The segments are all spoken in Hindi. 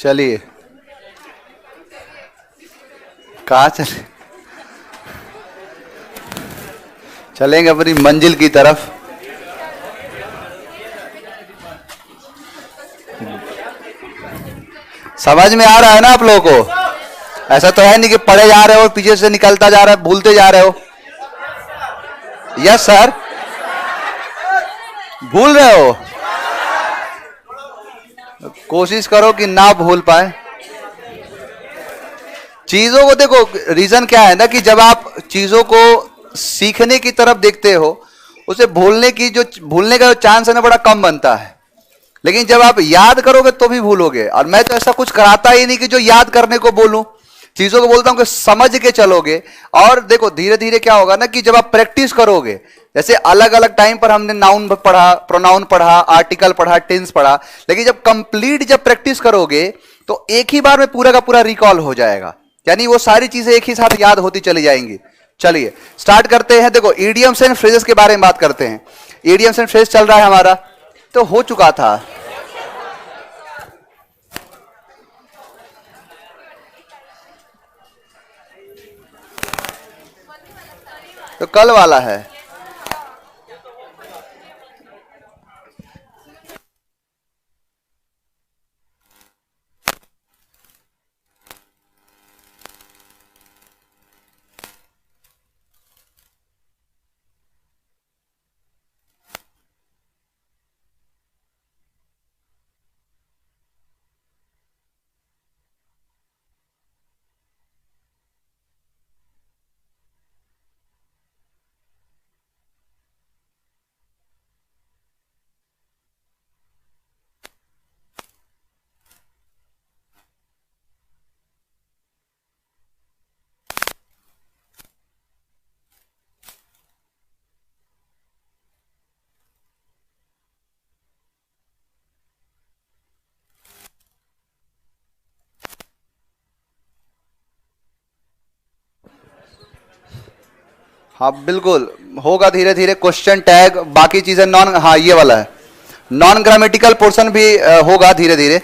चलिए, कहाँ चले? चलेंगे अपनी मंजिल की तरफ। समझ में आ रहा है ना आप लोगों को? ऐसा तो है नहीं कि पढ़े जा रहे हो पीछे से निकलता जा रहा है, भूलते जा रहे हो। यस सर, भूल रहे हो? कोशिश करो कि ना भूल पाए चीजों को। देखो, रीजन क्या है ना कि जब आप चीजों को सीखने की तरफ देखते हो, उसे भूलने का जो चांस है ना बड़ा कम बनता है। लेकिन जब आप याद करोगे तो भी भूलोगे। और मैं तो ऐसा कुछ कराता ही नहीं कि जो याद करने को बोलूं, चीजों को बोलता हूं कि समझ के चलोगे। और देखो धीरे धीरे क्या होगा ना कि जब आप प्रैक्टिस करोगे, जैसे अलग अलग टाइम पर हमने नाउन पढ़ा, प्रोनाउन पढ़ा, आर्टिकल पढ़ा, टेंस पढ़ा, लेकिन जब प्रैक्टिस करोगे तो एक ही बार में पूरा का पूरा रिकॉल हो जाएगा। यानी वो सारी चीजें एक ही साथ याद होती चली जाएंगी। चलिए स्टार्ट करते हैं। देखो इडियम्स एंड फ्रेजेस के बारे में बात करते हैं। इडियम्स एंड फ्रेज चल रहा है हमारा, तो हो चुका था। तो कल वाला है। हाँ बिल्कुल होगा धीरे धीरे। क्वेश्चन टैग, बाकी चीजें नॉन, हाँ ये वाला है, नॉन ग्रामेटिकल पोर्शन भी होगा धीरे धीरे,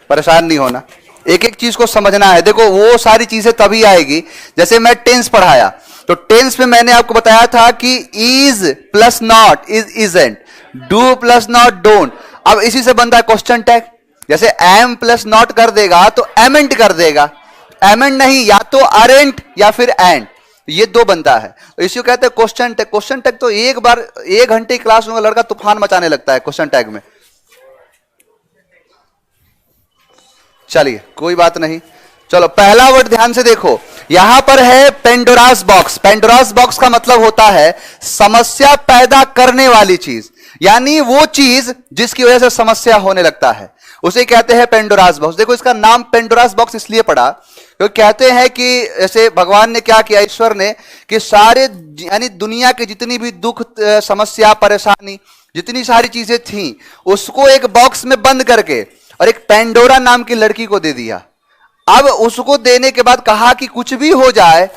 परेशान नहीं होना। एक एक चीज को समझना है। देखो वो सारी चीजें तभी आएगी, जैसे मैं टेंस पढ़ाया तो टेंस में मैंने आपको बताया था कि is plus not is isn't, do plus not don't. अब इसी से बनता है क्वेश्चन टैग। जैसे एम प्लस नॉट कर देगा तो एमेंट कर देगा, एमेंट नहीं, या तो अरेंट या फिर एंड, ये दो बनता है। तो इसी को कहते हैं क्वेश्चन टैग। क्वेश्चन टैग तो एक बार 1 घंटे क्लास में लड़का तूफान मचाने लगता है क्वेश्चन टैग में। चलिए कोई बात नहीं, चलो पहला वर्ड ध्यान से देखो। यहां पर है पेंडोरास बॉक्स। पेंडोरास बॉक्स का मतलब होता है समस्या पैदा करने वाली चीज, यानी वो चीज जिसकी वजह से समस्या होने लगता है, उसे कहते हैं पेंडोरास बॉक्स। देखो इसका नाम पेंडोरास बॉक्स इसलिए पड़ा क्योंकि कहते हैं कि जैसे भगवान ने क्या किया, ईश्वर ने, कि सारे यानी दुनिया की जितनी भी दुख, समस्या, परेशानी, जितनी सारी चीजें थी, उसको एक बॉक्स में बंद करके और एक पेंडोरा नाम की लड़की को दे दिया। अब उसको देने के बाद कहा कि कुछ भी हो जाए,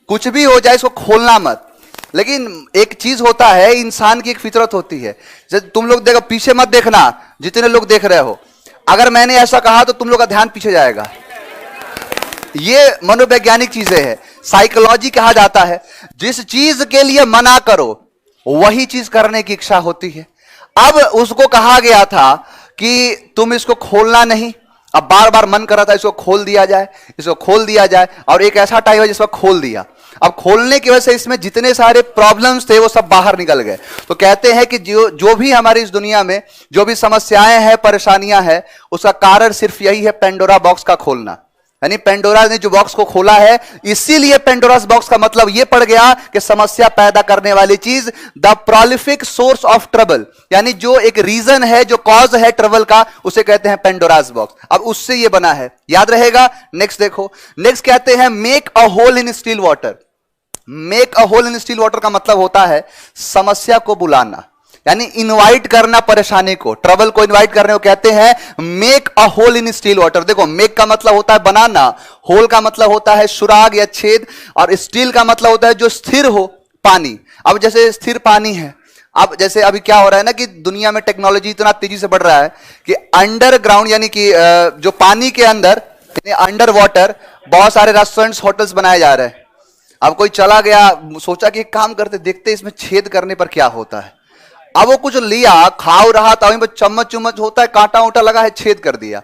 कुछ भी हो जाए, इसको खोलना मत। लेकिन एक चीज होता है, इंसान की एक फितरत होती है। जब तुम लोग देखो, पीछे मत देखना, जितने लोग देख रहे हो, अगर मैंने ऐसा कहा तो तुम लोग का ध्यान पीछे जाएगा। ये मनोवैज्ञानिक चीजें हैं, साइकोलॉजी कहा जाता है। जिस चीज के लिए मना करो वही चीज करने की इच्छा होती है। अब उसको कहा गया था कि तुम इसको खोलना नहीं, अब बार बार मन कर रहा था इसको खोल दिया जाए, इसको खोल दिया जाए, और एक ऐसा टाइम है जिसको खोल दिया। अब खोलने की वजह से इसमें जितने सारे प्रॉब्लम्स थे वो सब बाहर निकल गए। तो कहते हैं कि जो भी हमारी इस दुनिया में जो भी समस्याएं हैं, परेशानियां हैं, उसका कारण सिर्फ यही है, पेंडोरा बॉक्स का खोलना। यानी पेंडोरा ने जो बॉक्स को खोला है, इसीलिए पेंडोरास बॉक्स का मतलब यह पड़ गया कि समस्या पैदा करने वाली चीज, the prolific source of trouble, यानी जो एक रीजन है, जो कॉज है ट्रबल का, उसे कहते हैं पेंडोरास बॉक्स। अब उससे यह बना है, याद रहेगा। नेक्स्ट देखो, नेक्स्ट कहते हैं make a hole in still water. Make a hole in still water का मतलब होता है समस्या को बुलाना, यानी इनवाइट करना परेशानी को, ट्रबल को इनवाइट करने को कहते हैं make a hole in still water. देखो मेक का मतलब होता है बनाना, होल का मतलब होता है सुराग या छेद, और स्टील का मतलब होता है जो स्थिर हो, पानी। अब जैसे स्थिर पानी है, अब जैसे अभी क्या हो रहा है ना कि दुनिया में टेक्नोलॉजी इतना तेजी से बढ़ रहा है कि अंडरग्राउंड यानी कि जो पानी के अंदर अंडर वाटर बहुत सारे रेस्टोरेंट्स होटल्स बनाए जा रहे हैं। अब कोई चला गया, सोचा कि एक काम करते, देखते इसमें छेद करने पर क्या होता है। अब वो कुछ लिया, खाओ रहा था, वहीं पर चम्मच चुम्मच होता है, कांटा उंटा लगा है, छेद कर दिया।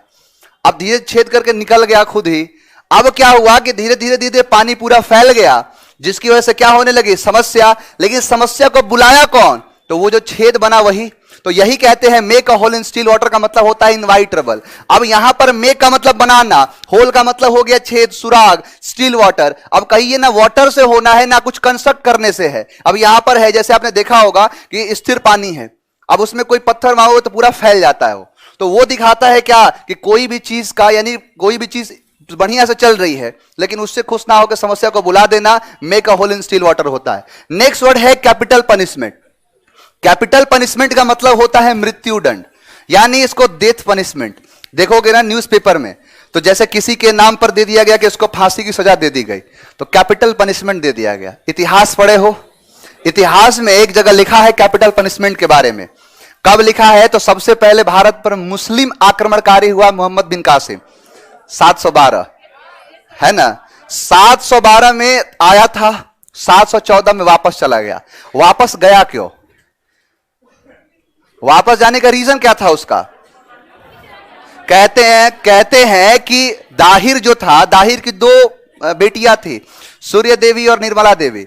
अब धीरे छेद करके निकल गया खुद ही। अब क्या हुआ कि धीरे धीरे धीरे पानी पूरा फैल गया, जिसकी वजह से क्या होने लगी, समस्या। लेकिन समस्या को बुलाया कौन, तो वो जो छेद बना वही। तो यही कहते हैं make a hole in still water का मतलब होता है इनवाइट ट्रबल। अब यहां पर मेक का मतलब बनाना, होल का मतलब हो गया छेद, सुराग, स्टील वाटर। अब कहिए ना वाटर से होना है ना कुछ कंस्ट्रक्ट करने से है। अब यहां पर है, जैसे आपने देखा होगा कि स्थिर पानी है, अब उसमें कोई पत्थर मारो तो पूरा फैल जाता है। तो वो दिखाता है क्या कि कोई भी चीज का, यानी कोई भी चीज बढ़िया से चल रही है लेकिन उससे खुश ना होकर समस्या को बुला देना, make a hole in still water होता है। नेक्स्ट वर्ड है कैपिटल पनिशमेंट। कैपिटल पनिशमेंट का मतलब होता है मृत्यु दंड, यानी इसको डेथ पनिशमेंट। देखोगे ना न्यूज़पेपर में, तो जैसे किसी के नाम पर दे दिया गया कि उसको फांसी की सजा दे दी गई, तो कैपिटल पनिशमेंट दे दिया गया। इतिहास पढ़े हो, इतिहास में एक जगह लिखा है कैपिटल पनिशमेंट के बारे में। कब लिखा है, तो सबसे पहले भारत पर मुस्लिम आक्रमणकारी हुआ मोहम्मद बिन कासिम, 712 है ना, 712 में आया था, 714 में वापस चला गया। वापस गया क्यों, वापस जाने का रीजन क्या था उसका? कहते हैं कि दाहिर जो था, दाहिर की दो बेटियां थी, सूर्य देवी और निर्मला देवी।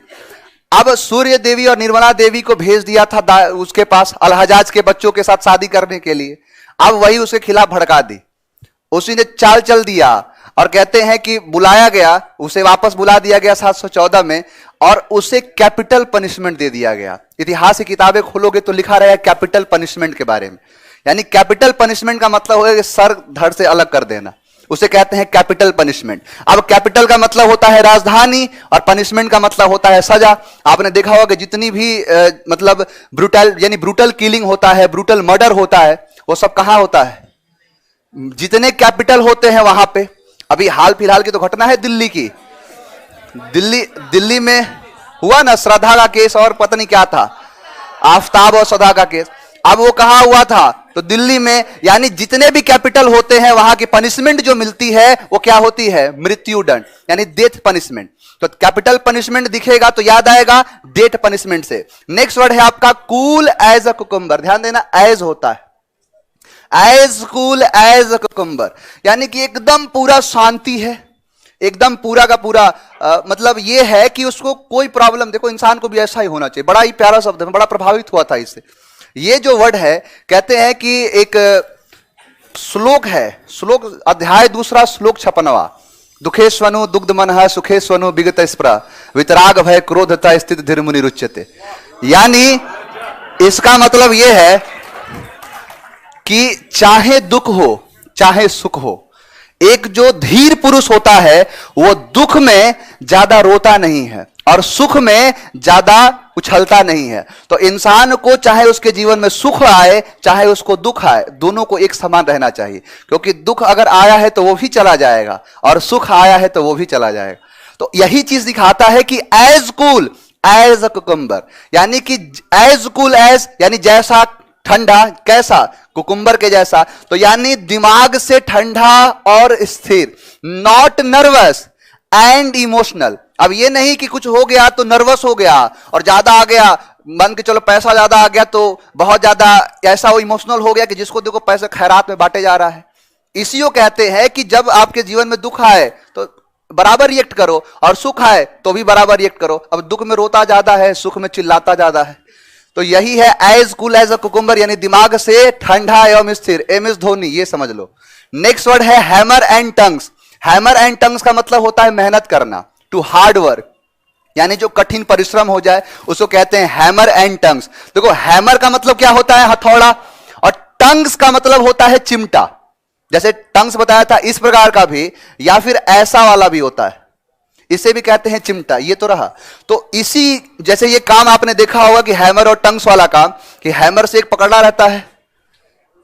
अब सूर्य देवी और निर्मला देवी को भेज दिया था उसके पास अलहजाज के बच्चों के साथ शादी करने के लिए। अब वही उसके खिलाफ भड़का दी, उसी ने चाल चल दिया और कहते हैं कि बुलाया गया, उसे वापस बुला दिया गया 714 में और उसे कैपिटल पनिशमेंट दे दिया गया। इतिहास की किताबें खोलोगे तो लिखा रहा है कैपिटल पनिशमेंट के बारे में। यानी कैपिटल पनिशमेंट का मतलब है सर धड़ से अलग कर देना, उसे कहते हैं कैपिटल पनिशमेंट। अब कैपिटल का मतलब होता है राजधानी और पनिशमेंट का मतलब होता है सजा। आपने देखा होगा कि जितनी भी मतलब ब्रूटल यानी ब्रूटल किलिंग होता है, ब्रूटल मर्डर होता है, वो सब कहां होता है, जितने कैपिटल होते हैं वहां पे। अभी हाल फिलहाल की तो घटना है दिल्ली की, दिल्ली में हुआ ना श्रद्धा का केस और पता नहीं क्या था, आफताब और श्रद्धा का केस। अब वो कहां हुआ था, तो दिल्ली में। यानी जितने भी कैपिटल होते हैं वहां की पनिशमेंट जो मिलती है वो क्या होती है, मृत्यु दंड, यानी डेथ पनिशमेंट। तो कैपिटल पनिशमेंट दिखेगा तो याद आएगा डेथ पनिशमेंट से। नेक्स्ट वर्ड है आपका कूल एज अ कुकुम्बर। ध्यान देना, एज होता है, as cool as a cucumber, यानी कि एकदम पूरा शांति है, एकदम पूरा का पूरा मतलब ये है कि उसको कोई प्रॉब्लम, देखो इंसान को भी ऐसा ही होना चाहिए। बड़ा ही प्यारा शब्द है, मैं बड़ा प्रभावित हुआ था इससे। ये जो वर्ड है, कहते हैं कि एक श्लोक है, श्लोक अध्याय 2 श्लोक 56, दुखेश्वनु दुग्ध मनः सुखेश्वनु विगत स्प्रा वितराग भय क्रोधता स्थित धीर मुनि रुच्यते। यानी इसका मतलब यह है कि चाहे दुख हो चाहे सुख हो, एक जो धीर पुरुष होता है वो दुख में ज्यादा रोता नहीं है और सुख में ज्यादा उछलता नहीं है। तो इंसान को चाहे उसके जीवन में सुख आए चाहे उसको दुख आए, दोनों को एक समान रहना चाहिए, क्योंकि दुख अगर आया है तो वो भी चला जाएगा और सुख आया है तो वो भी चला जाएगा। तो यही चीज दिखाता है कि as cool as a cucumber, यानी कि एज कूल एज यानी जैसा ठंडा, कैसा, कुकुम्बर के जैसा। तो यानी दिमाग से ठंडा और स्थिर, नॉट नर्वस एंड इमोशनल। अब ये नहीं कि कुछ हो गया तो नर्वस हो गया और ज्यादा आ गया, मान के चलो पैसा ज्यादा आ गया तो बहुत ज्यादा ऐसा वो इमोशनल हो गया कि जिसको देखो पैसे खैरात में बांटे जा रहा है। इसी को कहते हैं कि जब आपके जीवन में दुख आए तो बराबर रिएक्ट करो और सुख आए तो भी बराबर रिएक्ट करो। अब दुख में रोता ज्यादा है, सुख में चिल्लाता ज्यादा है। तो यही है as cool as a cucumber, यानी दिमाग से ठंडा एवं स्थिर। एम एस धोनी, ये समझ लो। नेक्स्ट वर्ड है hammer and tongues. Hammer and tongues का मतलब होता है मेहनत करना, टू हार्ड वर्क, यानी जो कठिन परिश्रम हो जाए उसको कहते हैं हैमर एंड टंग्स। देखो हैमर का मतलब क्या होता है, हथौड़ा, और टंग्स का मतलब होता है चिमटा। जैसे टंग्स बताया था इस प्रकार का भी, या फिर ऐसा वाला भी होता है, इसे भी कहते हैं चिमटा। ये तो रहा। तो इसी जैसे ये काम आपने देखा होगा कि हैमर और टंग्स वाला काम, कि हैमर से एक पकड़ा रहता है,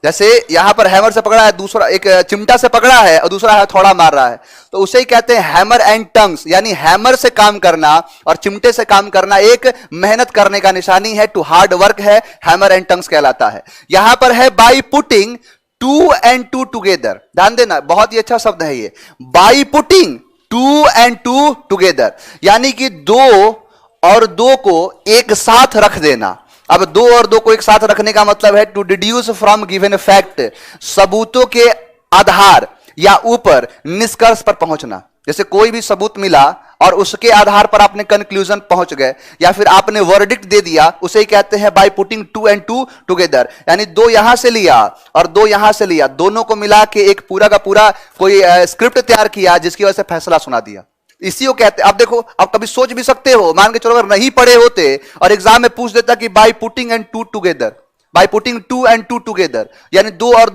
जैसे यहां पर हैमर से पकड़ा है, दूसरा एक चिमटा से पकड़ा है और दूसरा हथौड़ा मार रहा है, तो उसे ही कहते हैं हैमर एंड टंग्स, यानी हैमर से काम करना और चिमटे से काम करना एक मेहनत करने का निशानी है, टू हार्ड वर्क है, हैमर एंड टंग्स कहलाता है। यहां पर है by putting two and two together, ध्यान देना, बहुत ही अच्छा शब्द है ये, by putting two and two together, यानी कि दो और दो को एक साथ रख देना। अब दो और दो को एक साथ रखने का मतलब है to deduce from given fact, सबूतों के आधार या ऊपर निष्कर्ष पर पहुंचना। जैसे कोई भी सबूत मिला और उसके आधार पर आपने कंक्लूजन पहुंच गए या फिर आपने वर्डिक्ट दे दिया, उसे ही कहते हैं by putting two and two together, यानी दो यहां से लिया और दो यहां से लिया, दोनों को मिला के एक पूरा का पूरा कोई स्क्रिप्ट तैयार किया जिसकी वजह से फैसला सुना दिया। इसी को कहते हैं। अब देखो, आप कभी सोच भी सकते हो, मान के चलो अगर नहीं पढ़े होते और एग्जाम में पूछ देता कि by putting and two together, by putting two and two together, यानी दो और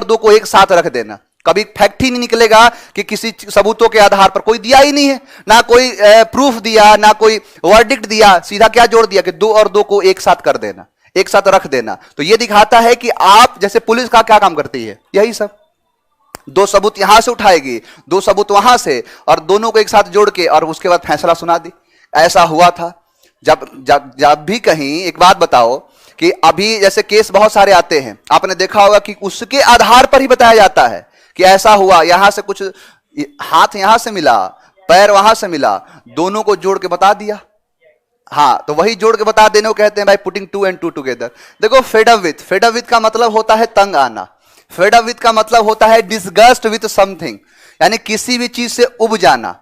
दो को एक साथ रख देना, कभी फैक्ट ही नहीं निकलेगा कि किसी सबूतों के आधार पर, कोई दिया ही नहीं है, ना कोई प्रूफ दिया, ना कोई वर्डिक्ट दिया, सीधा क्या जोड़ दिया कि दो और दो को एक साथ कर देना, एक साथ रख देना। तो यह दिखाता है कि आप, जैसे पुलिस का क्या काम करती है, यही सब, दो सबूत यहां से उठाएगी, दो सबूत वहां से, और दोनों को एक साथ जोड़ के और उसके बाद फैसला सुना दी। ऐसा हुआ था। जब जब जब भी कहीं, एक बात बताओ कि अभी जैसे केस बहुत सारे आते हैं, आपने देखा होगा कि उसके आधार पर ही बताया जाता है कि ऐसा हुआ, यहां से कुछ हाथ यहां से मिला, पैर वहां से मिला, दोनों को जोड़ के बता दिया। हां, तो वही जोड़ के बता देने को कहते हैं by putting two and two together. देखो, fed up with, fed up with का मतलब होता है तंग आना, फेड अप विथ का मतलब होता है डिसगस्ट विथ समथिंग, यानी किसी भी चीज से उब जाना,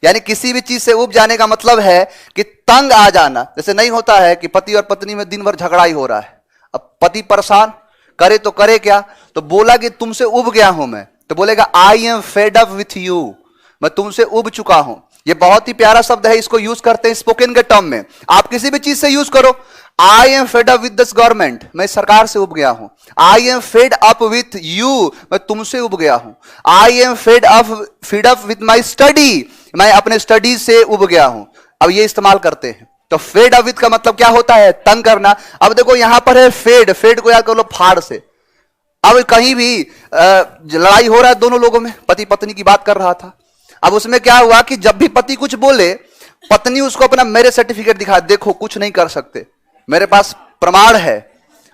यानी किसी भी चीज से उब जाने का मतलब है कि तंग आ जाना। जैसे नहीं होता है कि पति और पत्नी में दिन भर झगड़ा ही हो रहा है, अब पति परेशान, करे तो करे क्या, तो बोला कि तुमसे उब गया हूं मैं, तो बोलेगा I am fed up with you, मैं तुमसे उब चुका हूं। ये बहुत ही प्यारा शब्द है, इसको यूज करते हैं स्पोकन के टर्म में, आप किसी भी चीज से यूज करो। I am fed up with this government, मैं सरकार से उब गया हूं। I am fed up with you, मैं तुमसे उब गया हूं। I am fed up with my study, मैं अपने स्टडी से उब गया हूं। अब ये इस्तेमाल करते हैं। तो फेड अप विथ का मतलब क्या होता है, तंग करना। अब देखो यहां पर है फेड, फेड को याद कर लो फाड़ से। अब कहीं भी लड़ाई हो रहा है दोनों लोगों में, पति पत्नी की बात कर रहा था, अब उसमें क्या हुआ कि जब भी पति कुछ बोले, पत्नी उसको अपना मैरिज सर्टिफिकेट दिखा, देखो कुछ नहीं कर सकते, मेरे पास प्रमाण है।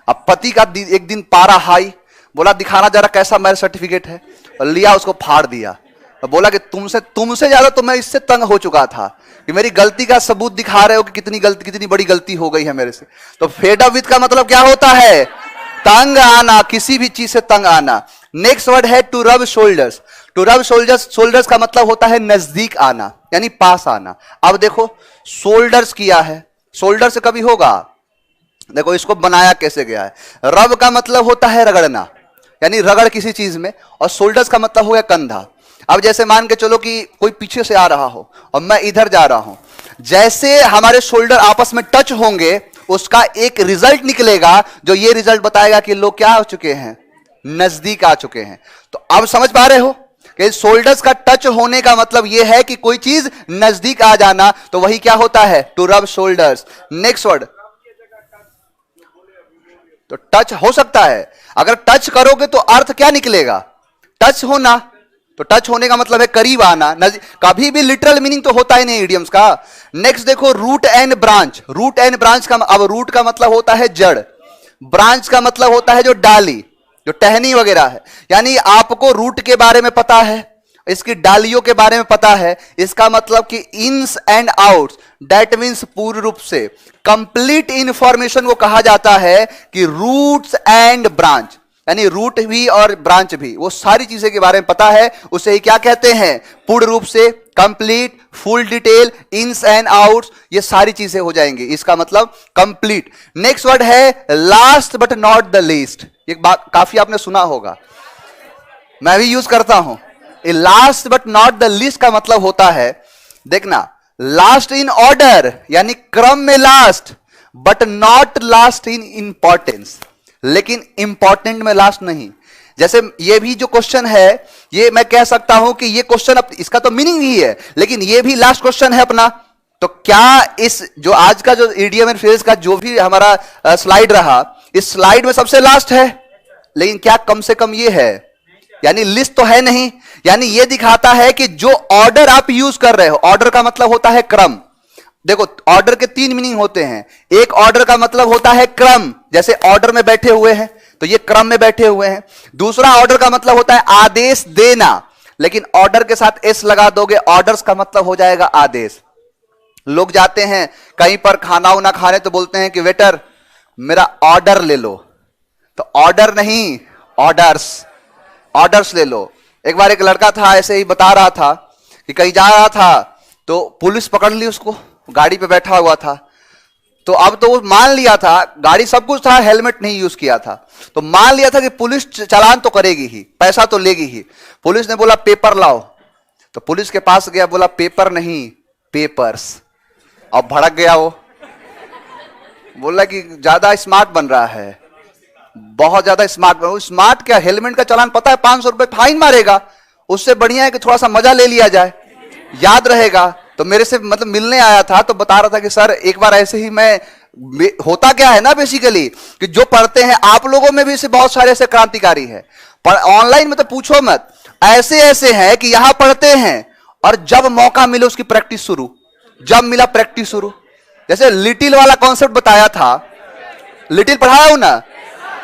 अब पति का एक दिन पारा हाई, बोला दिखाना जरा कैसा मैरिज सर्टिफिकेट है, और लिया उसको फाड़ दिया, बोला कि तुमसे ज्यादा तो मैं इससे तंग हो चुका था कि मेरी गलती का सबूत दिखा रहे हो कि कितनी बड़ी गलती हो गई है मेरे से। तो फेड अप विथ का मतलब क्या होता है, तंग आना, किसी भी चीज से तंग आना। नेक्स्ट वर्ड है to rub shoulders. To rub shoulders का मतलब होता है नजदीक आना, यानी पास आना। अब देखो, शोल्डर्स किया है, शोल्डर से कभी होगा, देखो इसको बनाया कैसे गया है। रब का मतलब होता है रगड़ना, यानी रगड़ किसी चीज में, और शोल्डर्स का मतलब हो गया कंधा। अब जैसे मान के चलो कि कोई पीछे से आ रहा हो और मैं इधर जा रहा हूं, जैसे हमारे शोल्डर आपस में टच होंगे, उसका एक रिजल्ट निकलेगा, जो ये रिजल्ट बताएगा कि लोग क्या हो चुके हैं, नजदीक आ चुके हैं। तो अब समझ पा रहे हो कि शोल्डर्स का टच होने का मतलब यह है कि कोई चीज नजदीक आ जाना, तो वही क्या होता है, to rub shoulders. Next word, तो टच हो सकता है, अगर टच करोगे तो अर्थ क्या निकलेगा, टच होना, तो टच होने का मतलब है करीब आना। कभी भी लिटरल मीनिंग तो होता ही नहीं इडियम्स का। नेक्स्ट देखो, root and branch. Root and branch का, अब रूट का मतलब होता है जड़, ब्रांच का मतलब होता है जो डाली, जो टहनी वगैरह है, यानी आपको रूट के बारे में पता है, इसकी डालियों के बारे में पता है, इसका मतलब कि इन्स एंड आउट्स, दैट मीन्स पूर्ण रूप से कंप्लीट इंफॉर्मेशन को कहा जाता है कि रूट्स एंड ब्रांच, यानी रूट भी और ब्रांच भी, वो सारी चीजें के बारे में पता है, उसे ही क्या कहते हैं, पूर्ण रूप से, complete, full detail, ins and outs, ये सारी चीजें हो जाएंगी, इसका मतलब कंप्लीट। नेक्स्ट वर्ड है last but not the least. एक बात काफी आपने सुना होगा, मैं भी यूज करता हूं। Last but not the least का मतलब होता है, देखना, लास्ट इन ऑर्डर, यानी क्रम में last, but not last in importance, लेकिन इंपॉर्टेंट में लास्ट नहीं। जैसे ये भी जो क्वेश्चन है, ये मैं कह सकता हूं कि ये क्वेश्चन, इसका तो मीनिंग ही है, लेकिन ये भी लास्ट क्वेश्चन है अपना। तो क्या इस जो आज का जो इडियम एंड फ्रेज का जो भी हमारा स्लाइड रहा, इस स्लाइड में सबसे लास्ट है, लेकिन क्या कम से कम ये है, यानी लिस्ट तो है नहीं, यानी ये दिखाता है कि जो ऑर्डर आप यूज कर रहे हो, ऑर्डर का मतलब होता है क्रम। देखो ऑर्डर के 3 मीनिंग होते हैं। एक ऑर्डर का मतलब होता है क्रम, जैसे ऑर्डर में बैठे हुए हैं तो ये क्रम में बैठे हुए हैं। दूसरा ऑर्डर का मतलब होता है आदेश देना, लेकिन ऑर्डर के साथ एस लगा दोगे, ऑर्डर्स का मतलब हो जाएगा आदेश। लोग जाते हैं कहीं पर खाना उना खाने तो बोलते हैं कि वेटर मेरा ऑर्डर ले लो, तो ऑर्डर नहीं ऑर्डर्स, ऑर्डर्स ले लो। एक बार एक लड़का था ऐसे ही बता रहा था कि कहीं जा रहा था तो पुलिस पकड़ ली उसको, गाड़ी पे बैठा हुआ था। तो अब तो वो मान लिया था, गाड़ी सब कुछ था, हेलमेट नहीं यूज किया था, तो मान लिया था कि पुलिस चालान तो करेगी ही, पैसा तो लेगी ही। पुलिस ने बोला पेपर लाओ, तो पुलिस के पास गया, बोला पेपर नहीं पेपर्स। अब भड़क गया वो, बोला कि ज्यादा स्मार्ट बन रहा है, बहुत ज्यादा स्मार्ट। स्मार्ट क्या, हेलमेट का चालान पता है 500 रुपए फाइन मारेगा, उससे बढ़िया है कि थोड़ा सा मजा ले लिया जाए, याद रहेगा। तो मेरे से मतलब मिलने आया था तो बता रहा था कि सर एक बार ऐसे ही मैं, होता क्या है ना बेसिकली कि जो पढ़ते हैं आप लोगों में भी से बहुत सारे ऐसे क्रांतिकारी है, पर ऑनलाइन में तो पूछो मत, ऐसे ऐसे हैं कि यहां पढ़ते हैं और जब मौका मिले उसकी प्रैक्टिस शुरू, जब मिला प्रैक्टिस शुरू। जैसे लिटिल वाला कॉन्सेप्ट बताया था, लिटिल पढ़ाया हूं ना,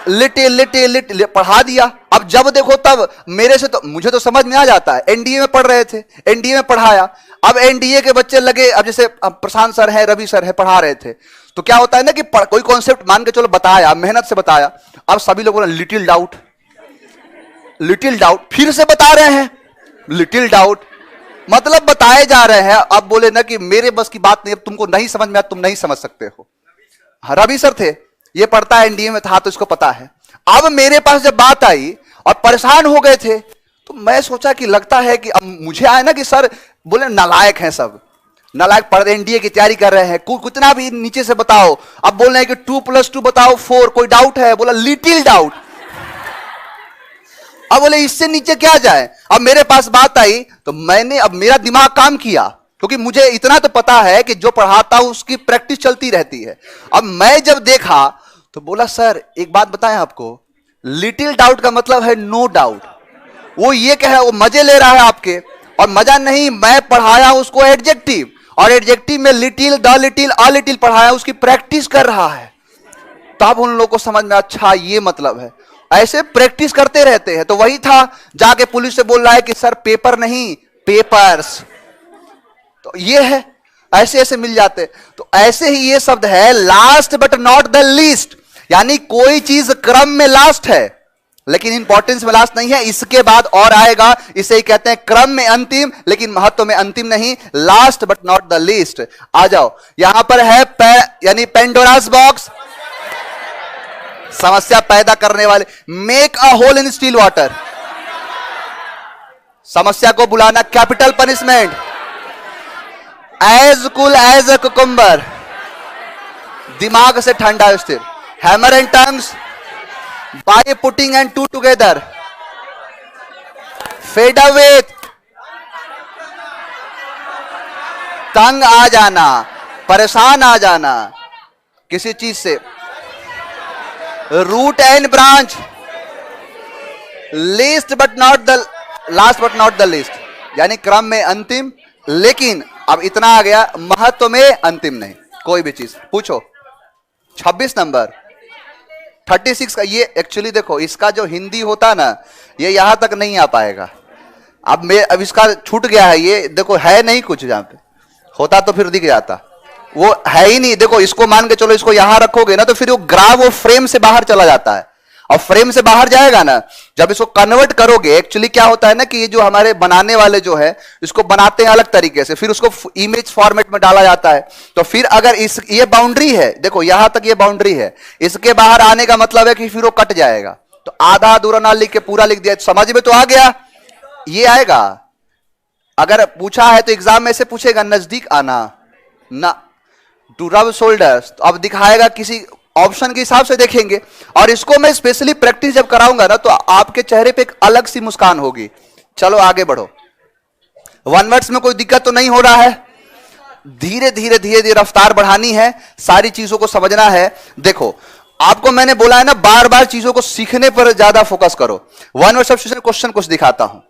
लिटिल लिटिल लिटिल पढ़ा दिया। अब जब देखो तब मेरे से तो मुझे तो समझ में आ जाता है, एनडीए में पढ़ रहे थे, एनडीए में पढ़ाया। अब एनडीए के बच्चे लगे, अब जैसे प्रशांत सर है, रवि सर है, पढ़ा रहे थे, तो क्या होता है ना कि कोई कॉन्सेप्ट मान के चलो बताया, मेहनत से बताया, अब सभी लोगों ने लिटिल डाउट, लिटिल डाउट, फिर से बता रहे हैं लिटिल डाउट, मतलब बताए जा रहे हैं। अब बोले ना कि मेरे बस की बात नहीं, अब तुमको नहीं समझ में आया, तुम नहीं समझ सकते हो। रवि सर थे, ये पढ़ता है एनडीए में था तो इसको पता है। अब मेरे पास जब बात आई और परेशान हो गए थे, तो मैं सोचा कि लगता है कि अब मुझे आया ना कि सर बोले नालायक हैं सब, नालायक पढ़ एनडीए की तैयारी कर रहे हैं, कितना भी नीचे से बताओ। अब बोल रहे हैं कि 2+2 बताओ 4, कोई डाउट है, बोला लिटिल डाउट। अब बोले इससे नीचे क्या जाए। अब मेरे पास बात आई तो मैंने, अब मेरा दिमाग काम किया, क्योंकि मुझे इतना तो पता है कि जो पढ़ाता हूं उसकी प्रैक्टिस चलती रहती है। अब मैं जब देखा तो बोला सर एक बात बताएं आपको, लिटिल डाउट का मतलब है नो डाउट। वो ये कह, वो मजे ले रहा है आपके, और मजा नहीं, मैं पढ़ाया उसको एडजेक्टिव, और एडजेक्टिव में little, the little, a little पढ़ाया, उसकी प्रैक्टिस कर रहा है। तब उन लोगों को समझ में, अच्छा ये मतलब है। ऐसे प्रैक्टिस करते रहते हैं। तो वही था, जाके पुलिस से बोल रहा है कि सर पेपर नहीं पेपर्स। तो ये है, ऐसे ऐसे मिल जाते। तो ऐसे ही ये शब्द है last but not the least, यानी कोई चीज क्रम में लास्ट है लेकिन इंपॉर्टेंस में लास्ट नहीं है, इसके बाद और आएगा। इसे ही कहते हैं क्रम में अंतिम लेकिन महत्व में अंतिम नहीं, last but not the least. आ जाओ, यहां पर है यानी पेंडोरास बॉक्स, समस्या पैदा करने वाले। Make a hole in still water, समस्या को बुलाना capital punishment. As cool as a cucumber, दिमाग से ठंडा स्थिर। Hammer and tongs, by putting and two together. Fade away, तंग आ जाना, परेशान आ जाना किसी चीज से। Root and branch, least but not the last but not the least, यानी क्रम में अंतिम लेकिन अब इतना आ गया महत्व में अंतिम नहीं। कोई भी चीज पूछो। 26 नंबर 36 का, ये एक्चुअली देखो इसका जो हिंदी होता ना ये यहां तक नहीं आ पाएगा। अब इसका छूट गया है, ये देखो है नहीं कुछ, जहां पे होता तो फिर दिख जाता, वो है ही नहीं। देखो इसको मान के चलो, इसको यहां रखोगे ना तो फिर वो ग्राफ वो फ्रेम से बाहर चला जाता है, और फ्रेम से बाहर जाएगा ना, जब इसको कन्वर्ट करोगे, एक्चुअली क्या होता है ना कि ये जो हमारे बनाने वाले जो है इसको बनाते हैं अलग तरीके से, फिर उसको इमेज फॉर्मेट में डाला जाता है। तो फिर अगर ये बाउंड्री है, देखो यहां तक ये बाउंड्री है, इसके बाहर आने का मतलब है कि फिर वो कट जाएगा। तो आधा अधूरा ना लिख के पूरा लिख दिया, समझ में तो आ गया। ये आएगा, अगर पूछा है तो एग्जाम में से पूछेगा नजदीक आना ना, टू रब शोल्डर्स, तो अब दिखाएगा किसी ऑप्शन के हिसाब से देखेंगे। और इसको मैं स्पेशली प्रैक्टिस जब कराऊंगा ना तो आपके चेहरे पे एक अलग सी मुस्कान होगी। चलो आगे बढ़ो। वन वर्ड्स में कोई दिक्कत तो नहीं हो रहा है, धीरे धीरे धीरे धीरे रफ्तार बढ़ानी है, सारी चीजों को समझना है। देखो आपको मैंने बोला है ना, बार बार चीजों को सीखने पर ज्यादा फोकस करो। वन वर्ड सब्स्टिट्यूशन क्वेश्चन कुछ दिखाता हूं।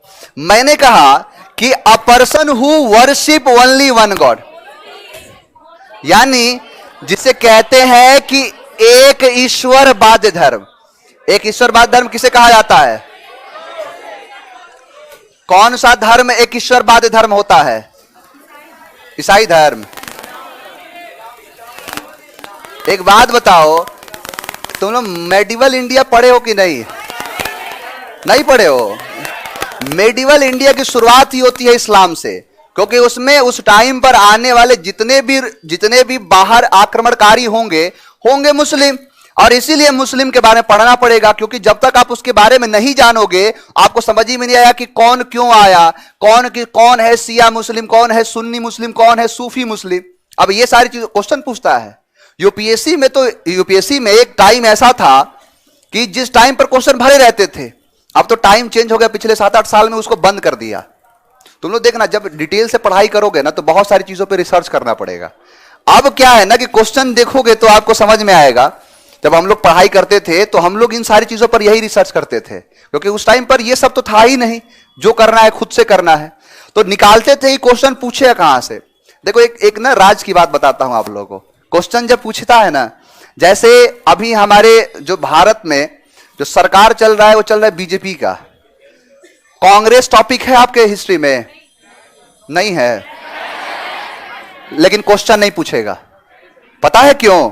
मैंने कहा कि a person who worship only one God, यानी जिसे कहते हैं कि एक ईश्वर बाध्य धर्म। एक ईश्वर बाध्य धर्म किसे कहा जाता है? कौन सा धर्म एक ईश्वर बाध्य धर्म होता है? ईसाई धर्म। एक बात बताओ, तुम लोग मेडिवल इंडिया पढ़े हो कि नहीं? नहीं पढ़े हो? मेडिवल इंडिया की शुरुआत ही होती है इस्लाम से, क्योंकि उसमें उस टाइम पर आने वाले जितने भी बाहर आक्रमणकारी होंगे मुस्लिम, और इसीलिए मुस्लिम के बारे में पढ़ना पड़ेगा, क्योंकि जब तक आप उसके बारे में नहीं जानोगे आपको समझ ही में नहीं आया कि कौन क्यों आया, कौन है शिया मुस्लिम, कौन है सुन्नी मुस्लिम, कौन है सूफी मुस्लिम। अब ये सारी चीज क्वेश्चन पूछता है यूपीएससी में एक टाइम ऐसा था कि जिस टाइम पर क्वेश्चन भरे रहते थे, अब तो टाइम चेंज हो गया, पिछले 7-8 साल में उसको बंद कर दिया। तुम लोग देखना, जब डिटेल से पढ़ाई करोगे ना तो बहुत सारी चीजों पे रिसर्च करना पड़ेगा। अब क्या है ना कि क्वेश्चन देखोगे तो आपको समझ में आएगा। जब हम लोग पढ़ाई करते थे तो हम लोग इन सारी चीजों पर यही रिसर्च करते थे, क्योंकि उस टाइम पर ये सब तो था ही नहीं, जो करना है खुद से करना है। तो निकालते थे, क्वेश्चन पूछे कहां से। देखो एक ना राज की बात बताता हूं आप लोगों को। क्वेश्चन जब पूछता है ना, जैसे अभी हमारे जो भारत में जो सरकार चल रहा है वो चल रहा है बीजेपी का। कांग्रेस टॉपिक है आपके हिस्ट्री में? नहीं है, लेकिन क्वेश्चन नहीं पूछेगा। पता है क्यों?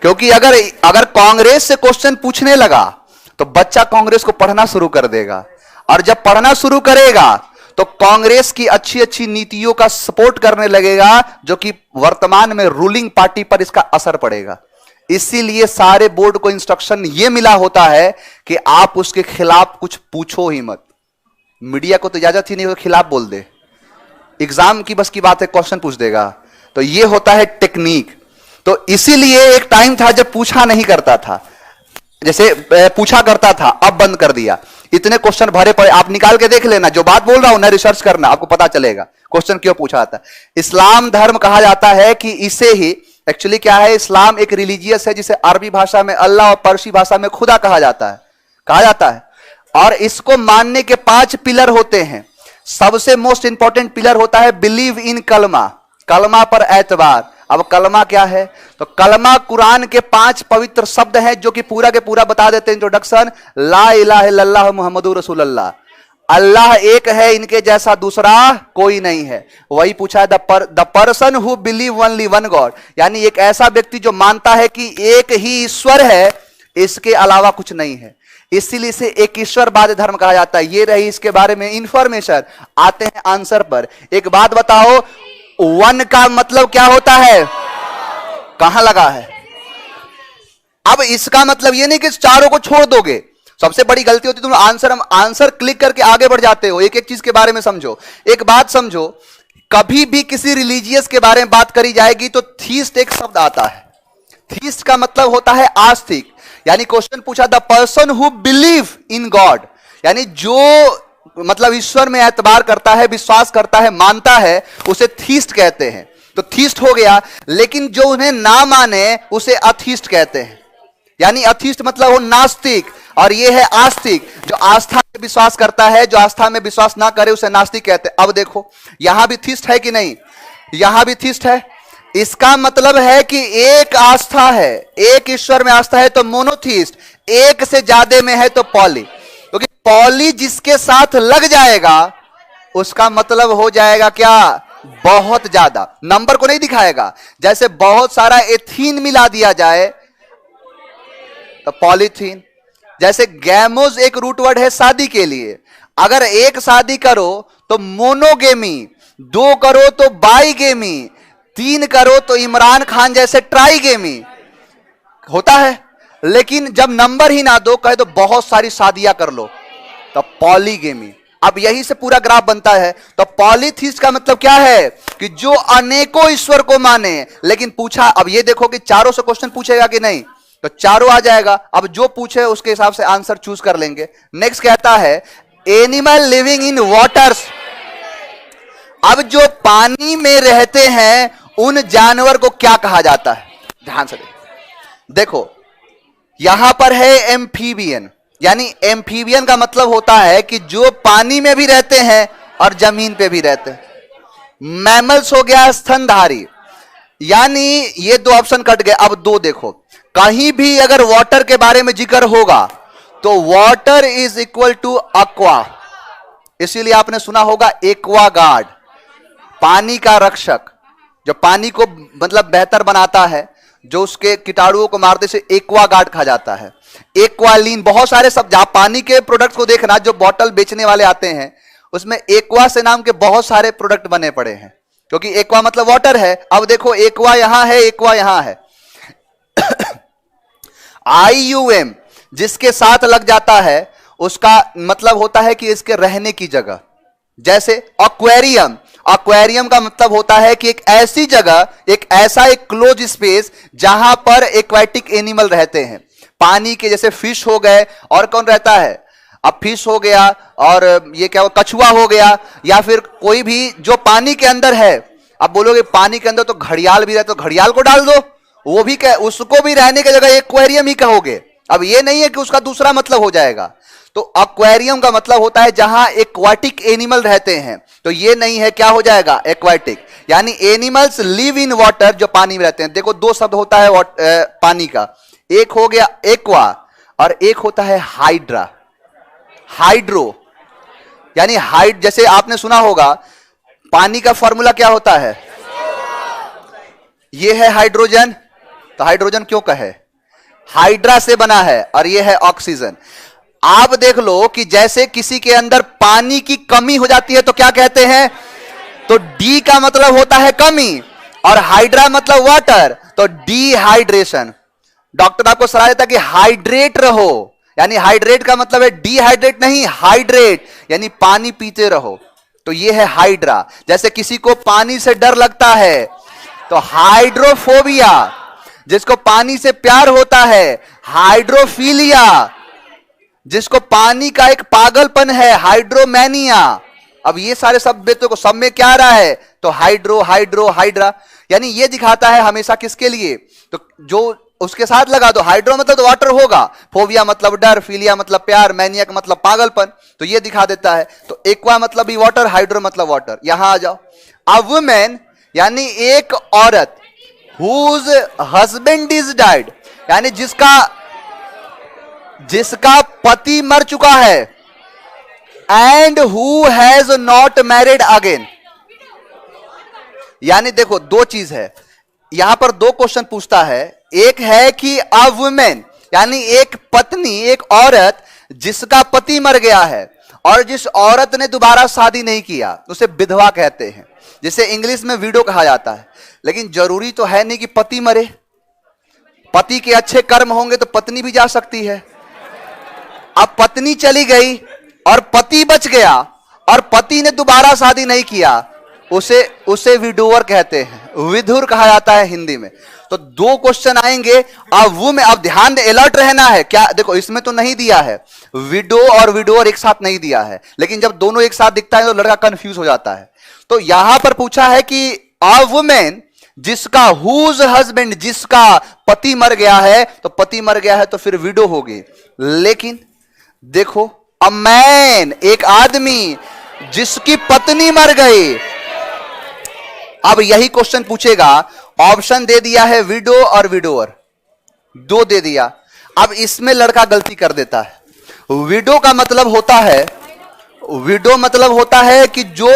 क्योंकि अगर कांग्रेस से क्वेश्चन पूछने लगा तो बच्चा कांग्रेस को पढ़ना शुरू कर देगा, और जब पढ़ना शुरू करेगा तो कांग्रेस की अच्छी अच्छी नीतियों का सपोर्ट करने लगेगा, जो कि वर्तमान में रूलिंग पार्टी पर इसका असर पड़ेगा। इसीलिए सारे बोर्ड को इंस्ट्रक्शन यह मिला होता है कि आप उसके खिलाफ कुछ पूछो ही मत। मीडिया को तो इजाजत ही नहीं हो खिलाफ बोल दे। एग्जाम की बस की बात है, क्वेश्चन पूछ देगा। तो यह होता है टेक्निक। तो इसीलिए एक टाइम था जब पूछा नहीं करता था, जैसे पूछा करता था, अब बंद कर दिया। इतने क्वेश्चन भरे पड़े, आप निकाल के देख लेना, जो बात बोल रहा हूं ना रिसर्च करना, आपको पता चलेगा क्वेश्चन क्यों पूछा जाता है। इस्लाम धर्म कहा जाता है कि इसे ही एक्चुअली क्या है, इस्लाम एक रिलीजियस है जिसे अरबी भाषा में अल्लाह और पर्सी भाषा में खुदा कहा जाता है। और इसको मानने के 5 पिलर होते हैं। सबसे मोस्ट इंपॉर्टेंट पिलर होता है बिलीव इन कलमा, कलमा पर एतबार। अब कलमा क्या है? तो कलमा कुरान के 5 पवित्र शब्द हैं, जो कि पूरा के पूरा बता देते हैं इंट्रोडक्शन। ला इलाहा इल्लल्लाह मुहम्मदुर रसूलुल्लाह, अल्लाह एक है, इनके जैसा दूसरा कोई नहीं है। वही पूछा है the person who believe only one God, यानी एक ऐसा व्यक्ति जो मानता है कि एक ही ईश्वर है, इसके अलावा कुछ नहीं है। इसीलिए इसे एक ईश्वरवादी धर्म कहा जाता है। ये रही इसके बारे में इंफॉर्मेशन। आते हैं आंसर पर। एक बात बताओ, वन का मतलब क्या होता है? कहां लगा है? अब इसका मतलब ये नहीं कि चारों को छोड़ दोगे। सबसे बड़ी गलती होती है तुम आंसर क्लिक करके आगे बढ़ जाते हो। एक एक चीज के बारे में समझो। एक बात समझो, कभी भी किसी रिलीजियस के बारे में बात करी जाएगी तो थीस्ट एक शब्द आता है। थीस्ट का मतलब होता है आस्तिक। यानी क्वेश्चन पूछा the person who believe in God, यानी जो मतलब ईश्वर में एतबार करता है, विश्वास करता है, मानता है, उसे थीस्ट कहते हैं। तो थीस्ट हो गया। लेकिन जो उन्हें ना माने उसे अथीस्ट कहते हैं। यानी अथीस्ट मतलब हो नास्तिक, और ये है आस्तिक, जो आस्था में विश्वास करता है। जो आस्था में विश्वास ना करे उसे नास्तिक कहते हैं। अब देखो यहां भी थीस्ट है कि नहीं? यहां भी थीस्ट है। इसका मतलब है कि एक आस्था है, एक ईश्वर में आस्था है तो मोनोथीस्ट, एक से ज्यादा में है तो पॉली। क्योंकि पॉली जिसके साथ लग जाएगा उसका मतलब हो जाएगा क्या? बहुत ज्यादा। नंबर को नहीं दिखाएगा। जैसे बहुत सारा एथीन मिला दिया जाए तो पॉलीथीन। जैसे गैमोज एक रूट वर्ड है शादी के लिए। अगर एक शादी करो तो मोनोगेमी, 2 करो तो बाईगेमी, 3 करो तो इमरान खान जैसे ट्राईगेमी होता है। लेकिन जब नंबर ही ना दो, कहे तो बहुत सारी शादियां कर लो, तो पॉलीगेमी। अब यही से पूरा ग्राफ बनता है। तो पॉलीथीस्ट का मतलब क्या है? कि जो अनेकों ईश्वर को माने। लेकिन पूछा, अब ये देखो कि चारों से क्वेश्चन पूछेगा कि नहीं, तो चारों आ जाएगा। अब जो पूछे उसके हिसाब से आंसर चूज कर लेंगे। नेक्स्ट कहता है एनिमल लिविंग इन वाटर्स। अब जो पानी में रहते हैं उन जानवर को क्या कहा जाता है? ध्यान से देखो, यहां पर है एम्फीबियन, यानी एम्फीबियन का मतलब होता है कि जो पानी में भी रहते हैं और जमीन पे भी रहते हैं। मैमल्स हो गया स्तनधारी, यानी ये दो ऑप्शन कट गए। अब दो देखो, कहीं भी अगर वाटर के बारे में जिक्र होगा तो water is equal to aqua, इसीलिए आपने सुना होगा एक्वा गार्ड, पानी का रक्षक, जो पानी को मतलब बेहतर बनाता है, जो उसके कीटाणुओं को मारते से एक्वा गार्ड कहा जाता है। एक्वालीन, बहुत सारे सब, जहां पानी के प्रोडक्ट्स को देखना, जो बोतल बेचने वाले आते हैं उसमें एक्वा से नाम के बहुत सारे प्रोडक्ट बने पड़े हैं, क्योंकि एक्वा मतलब वाटर है। अब देखो एक्वा यहां है, एक्वा यहां है। IUM जिसके साथ लग जाता है उसका मतलब होता है कि इसके रहने की जगह, जैसे एक्वेरियम, एक्वेरियम का मतलब होता है कि एक ऐसी जगह, एक ऐसा एक क्लोज स्पेस जहां पर एक्वाटिक एनिमल रहते हैं, पानी के, जैसे फिश हो गए, और कौन रहता है, अब फिश हो गया, और ये क्या, कछुआ हो गया, या फिर कोई भी जो पानी के अंदर है। अब बोलोगे पानी के अंदर तो घड़ियाल भी रहता, तो घड़ियाल को डाल दो, वो भी क्या, उसको भी रहने की जगह एक्वेरियम ही कहोगे। अब ये नहीं है कि उसका दूसरा मतलब हो जाएगा। तो एक्वेरियम का मतलब होता है जहां एक्वाटिक एनिमल रहते हैं, तो ये नहीं है, क्या हो जाएगा, एक्वाटिक, यानी एनिमल्स लिव इन वाटर, जो पानी में रहते हैं। देखो दो शब्द होता है पानी का, एक हो गया एक्वा और एक होता है हाइड्रा, हाइड्रो, यानी हाइड, जैसे आपने सुना होगा पानी का फॉर्मूला क्या होता है, ये है हाइड्रोजन, तो हाइड्रोजन क्यों कहे, हाइड्रा से बना है, और ये है ऑक्सीजन। आप देख लो कि जैसे किसी के अंदर पानी की कमी हो जाती है तो क्या कहते हैं, तो डी का मतलब होता है कमी, और हाइड्रा मतलब वाटर, तो डिहाइड्रेशन। डॉक्टर आपको सलाह देता है कि हाइड्रेट रहो, यानी हाइड्रेट का मतलब है डिहाइड्रेट नहीं, हाइड्रेट यानी पानी पीते रहो, तो ये है हाइड्रा। जैसे किसी को पानी से डर लगता है तो हाइड्रोफोबिया, जिसको पानी से प्यार होता है हाइड्रोफीलिया, जिसको पानी का एक पागलपन है हाइड्रोमैनिया। अब ये सारे शब्द को सब में क्या आ रहा है, तो हाइड्रो, हाइड्रो, हाइड्रा, यानी ये दिखाता है हमेशा किसके लिए, तो जो उसके साथ लगा दो, हाइड्रो मतलब तो वाटर होगा, फोबिया मतलब डर, फीलिया मतलब प्यार, मैनिया का मतलब पागलपन, तो ये दिखा देता है। तो एक्वा मतलब भी वाटर, हाइड्रो मतलब वाटर। यहां आ जाओ, अ वुमेन यानी एक औरत, हुज हस्बैंड इज डाइड, यानी जिसका पति मर चुका है, and who has not married again, यानी देखो दो चीज है यहां पर, दो क्वेश्चन पूछता है। एक है कि अ वुमेन यानी एक पत्नी, एक औरत जिसका पति मर गया है, और जिस औरत ने दोबारा शादी नहीं किया उसे विधवा कहते हैं, जिसे इंग्लिश में विडो कहा जाता है। लेकिन जरूरी तो है नहीं कि पति मरे, पति के अच्छे कर्म होंगे तो पत्नी भी जा सकती है। अब पत्नी चली गई और पति बच गया और पति ने दोबारा शादी नहीं किया, उसे विडोवर कहते हैं, विधुर कहा जाता है हिंदी में। तो दो क्वेश्चन आएंगे, अब वो में, अब ध्यान दे, अलर्ट रहना है। क्या देखो इसमें तो नहीं दिया है, विडो और विडोवर एक साथ नहीं दिया है, लेकिन जब दोनों एक साथ दिखता है तो लड़का कंफ्यूज हो जाता है। तो यहां पर पूछा है कि अ वुमेन जिसका, हुज हस्बैंड जिसका पति मर गया है, तो पति मर गया है तो फिर विडो होगी। लेकिन देखो अ मैन एक आदमी जिसकी पत्नी मर गई, अब यही क्वेश्चन पूछेगा, ऑप्शन दे दिया है विडो और विडोअर, दो दे दिया। अब इसमें लड़का गलती कर देता है। विडो का मतलब होता है, विडो मतलब होता है कि जो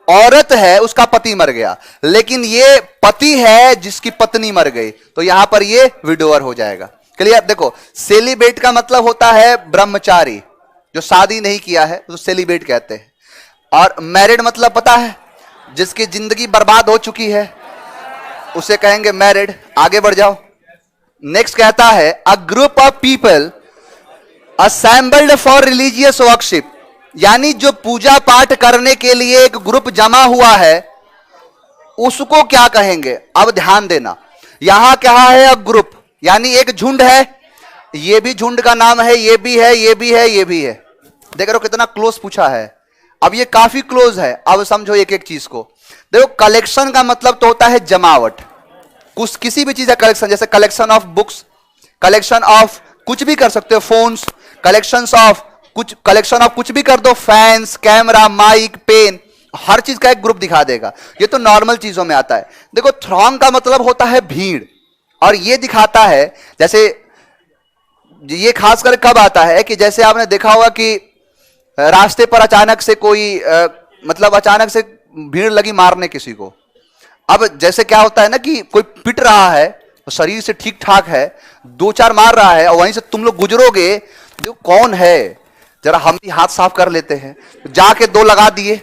औरत है उसका पति मर गया, लेकिन ये पति है जिसकी पत्नी मर गई, तो यहां पर ये विडोअर हो जाएगा। क्लियर। देखो सेलिब्रेट का मतलब होता है ब्रह्मचारी, जो शादी नहीं किया है तो सेलिब्रेट कहते हैं, और मैरिड मतलब पता है, जिसकी जिंदगी बर्बाद हो चुकी है उसे कहेंगे मैरिड। आगे बढ़ जाओ, नेक्स्ट कहता है a group of people assembled for religious worship, यानी जो पूजा पाठ करने के लिए एक ग्रुप जमा हुआ है उसको क्या कहेंगे। अब ध्यान देना, यहां क्या है, अ ग्रुप यानी एक झुंड है, ये भी झुंड का नाम है, ये भी है, ये भी है, ये भी है। देख रहे हो कितना क्लोज पूछा है। अब ये काफी क्लोज है, अब समझो एक एक चीज को। देखो कलेक्शन का मतलब तो होता है जमावट, कुछ किसी भी चीज का कलेक्शन, जैसे collection of books, collection of कुछ भी कर सकते हो, फोन्स, कलेक्शन ऑफ कुछ भी कर दो, फैंस, कैमरा, माइक, पेन, हर चीज का एक ग्रुप दिखा देगा। ये तो नॉर्मल चीजों में आता है। देखो थ्रॉन्ग का मतलब होता है भीड़, और ये दिखाता है, जैसे ये खास कर कब आता है कि जैसे आपने देखा होगा कि रास्ते पर अचानक से कोई मतलब अचानक से भीड़ लगी मारने किसी को। अब जैसे क्या होता है ना कि कोई पिट रहा है, शरीर से ठीक ठाक है, दो चार मार रहा है, और वहीं से तुम लोग गुजरोगे, जो कौन है, जरा हम भी हाथ साफ कर लेते हैं, जाके दो लगा दिए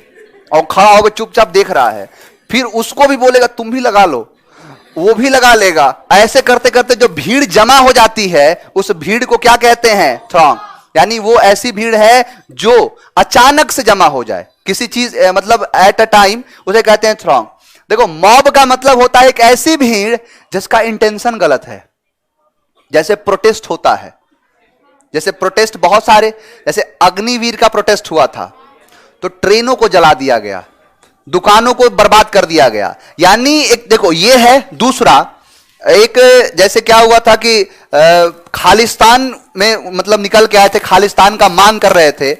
और खड़ा होकर चुपचाप देख रहा है, फिर उसको भी बोलेगा तुम भी लगा लो, वो भी लगा लेगा। ऐसे करते करते जो भीड़ जमा हो जाती है, उस भीड़ को क्या कहते हैं? थ्रॉन्ग। यानी वो ऐसी भीड़ है जो अचानक से जमा हो जाए किसी चीज, मतलब एट अ टाइम, उसे कहते हैं थ्रॉन्ग। देखो मॉब का मतलब होता है एक ऐसी भीड़ जिसका इंटेंशन गलत है। जैसे प्रोटेस्ट होता है, जैसे प्रोटेस्ट बहुत सारे, जैसे अग्निवीर का प्रोटेस्ट हुआ था तो ट्रेनों को जला दिया गया, दुकानों को बर्बाद कर दिया गया। यानी एक देखो ये है। दूसरा एक जैसे क्या हुआ था कि खालिस्तान में मतलब निकल के आए थे, खालिस्तान का मांग कर रहे थे,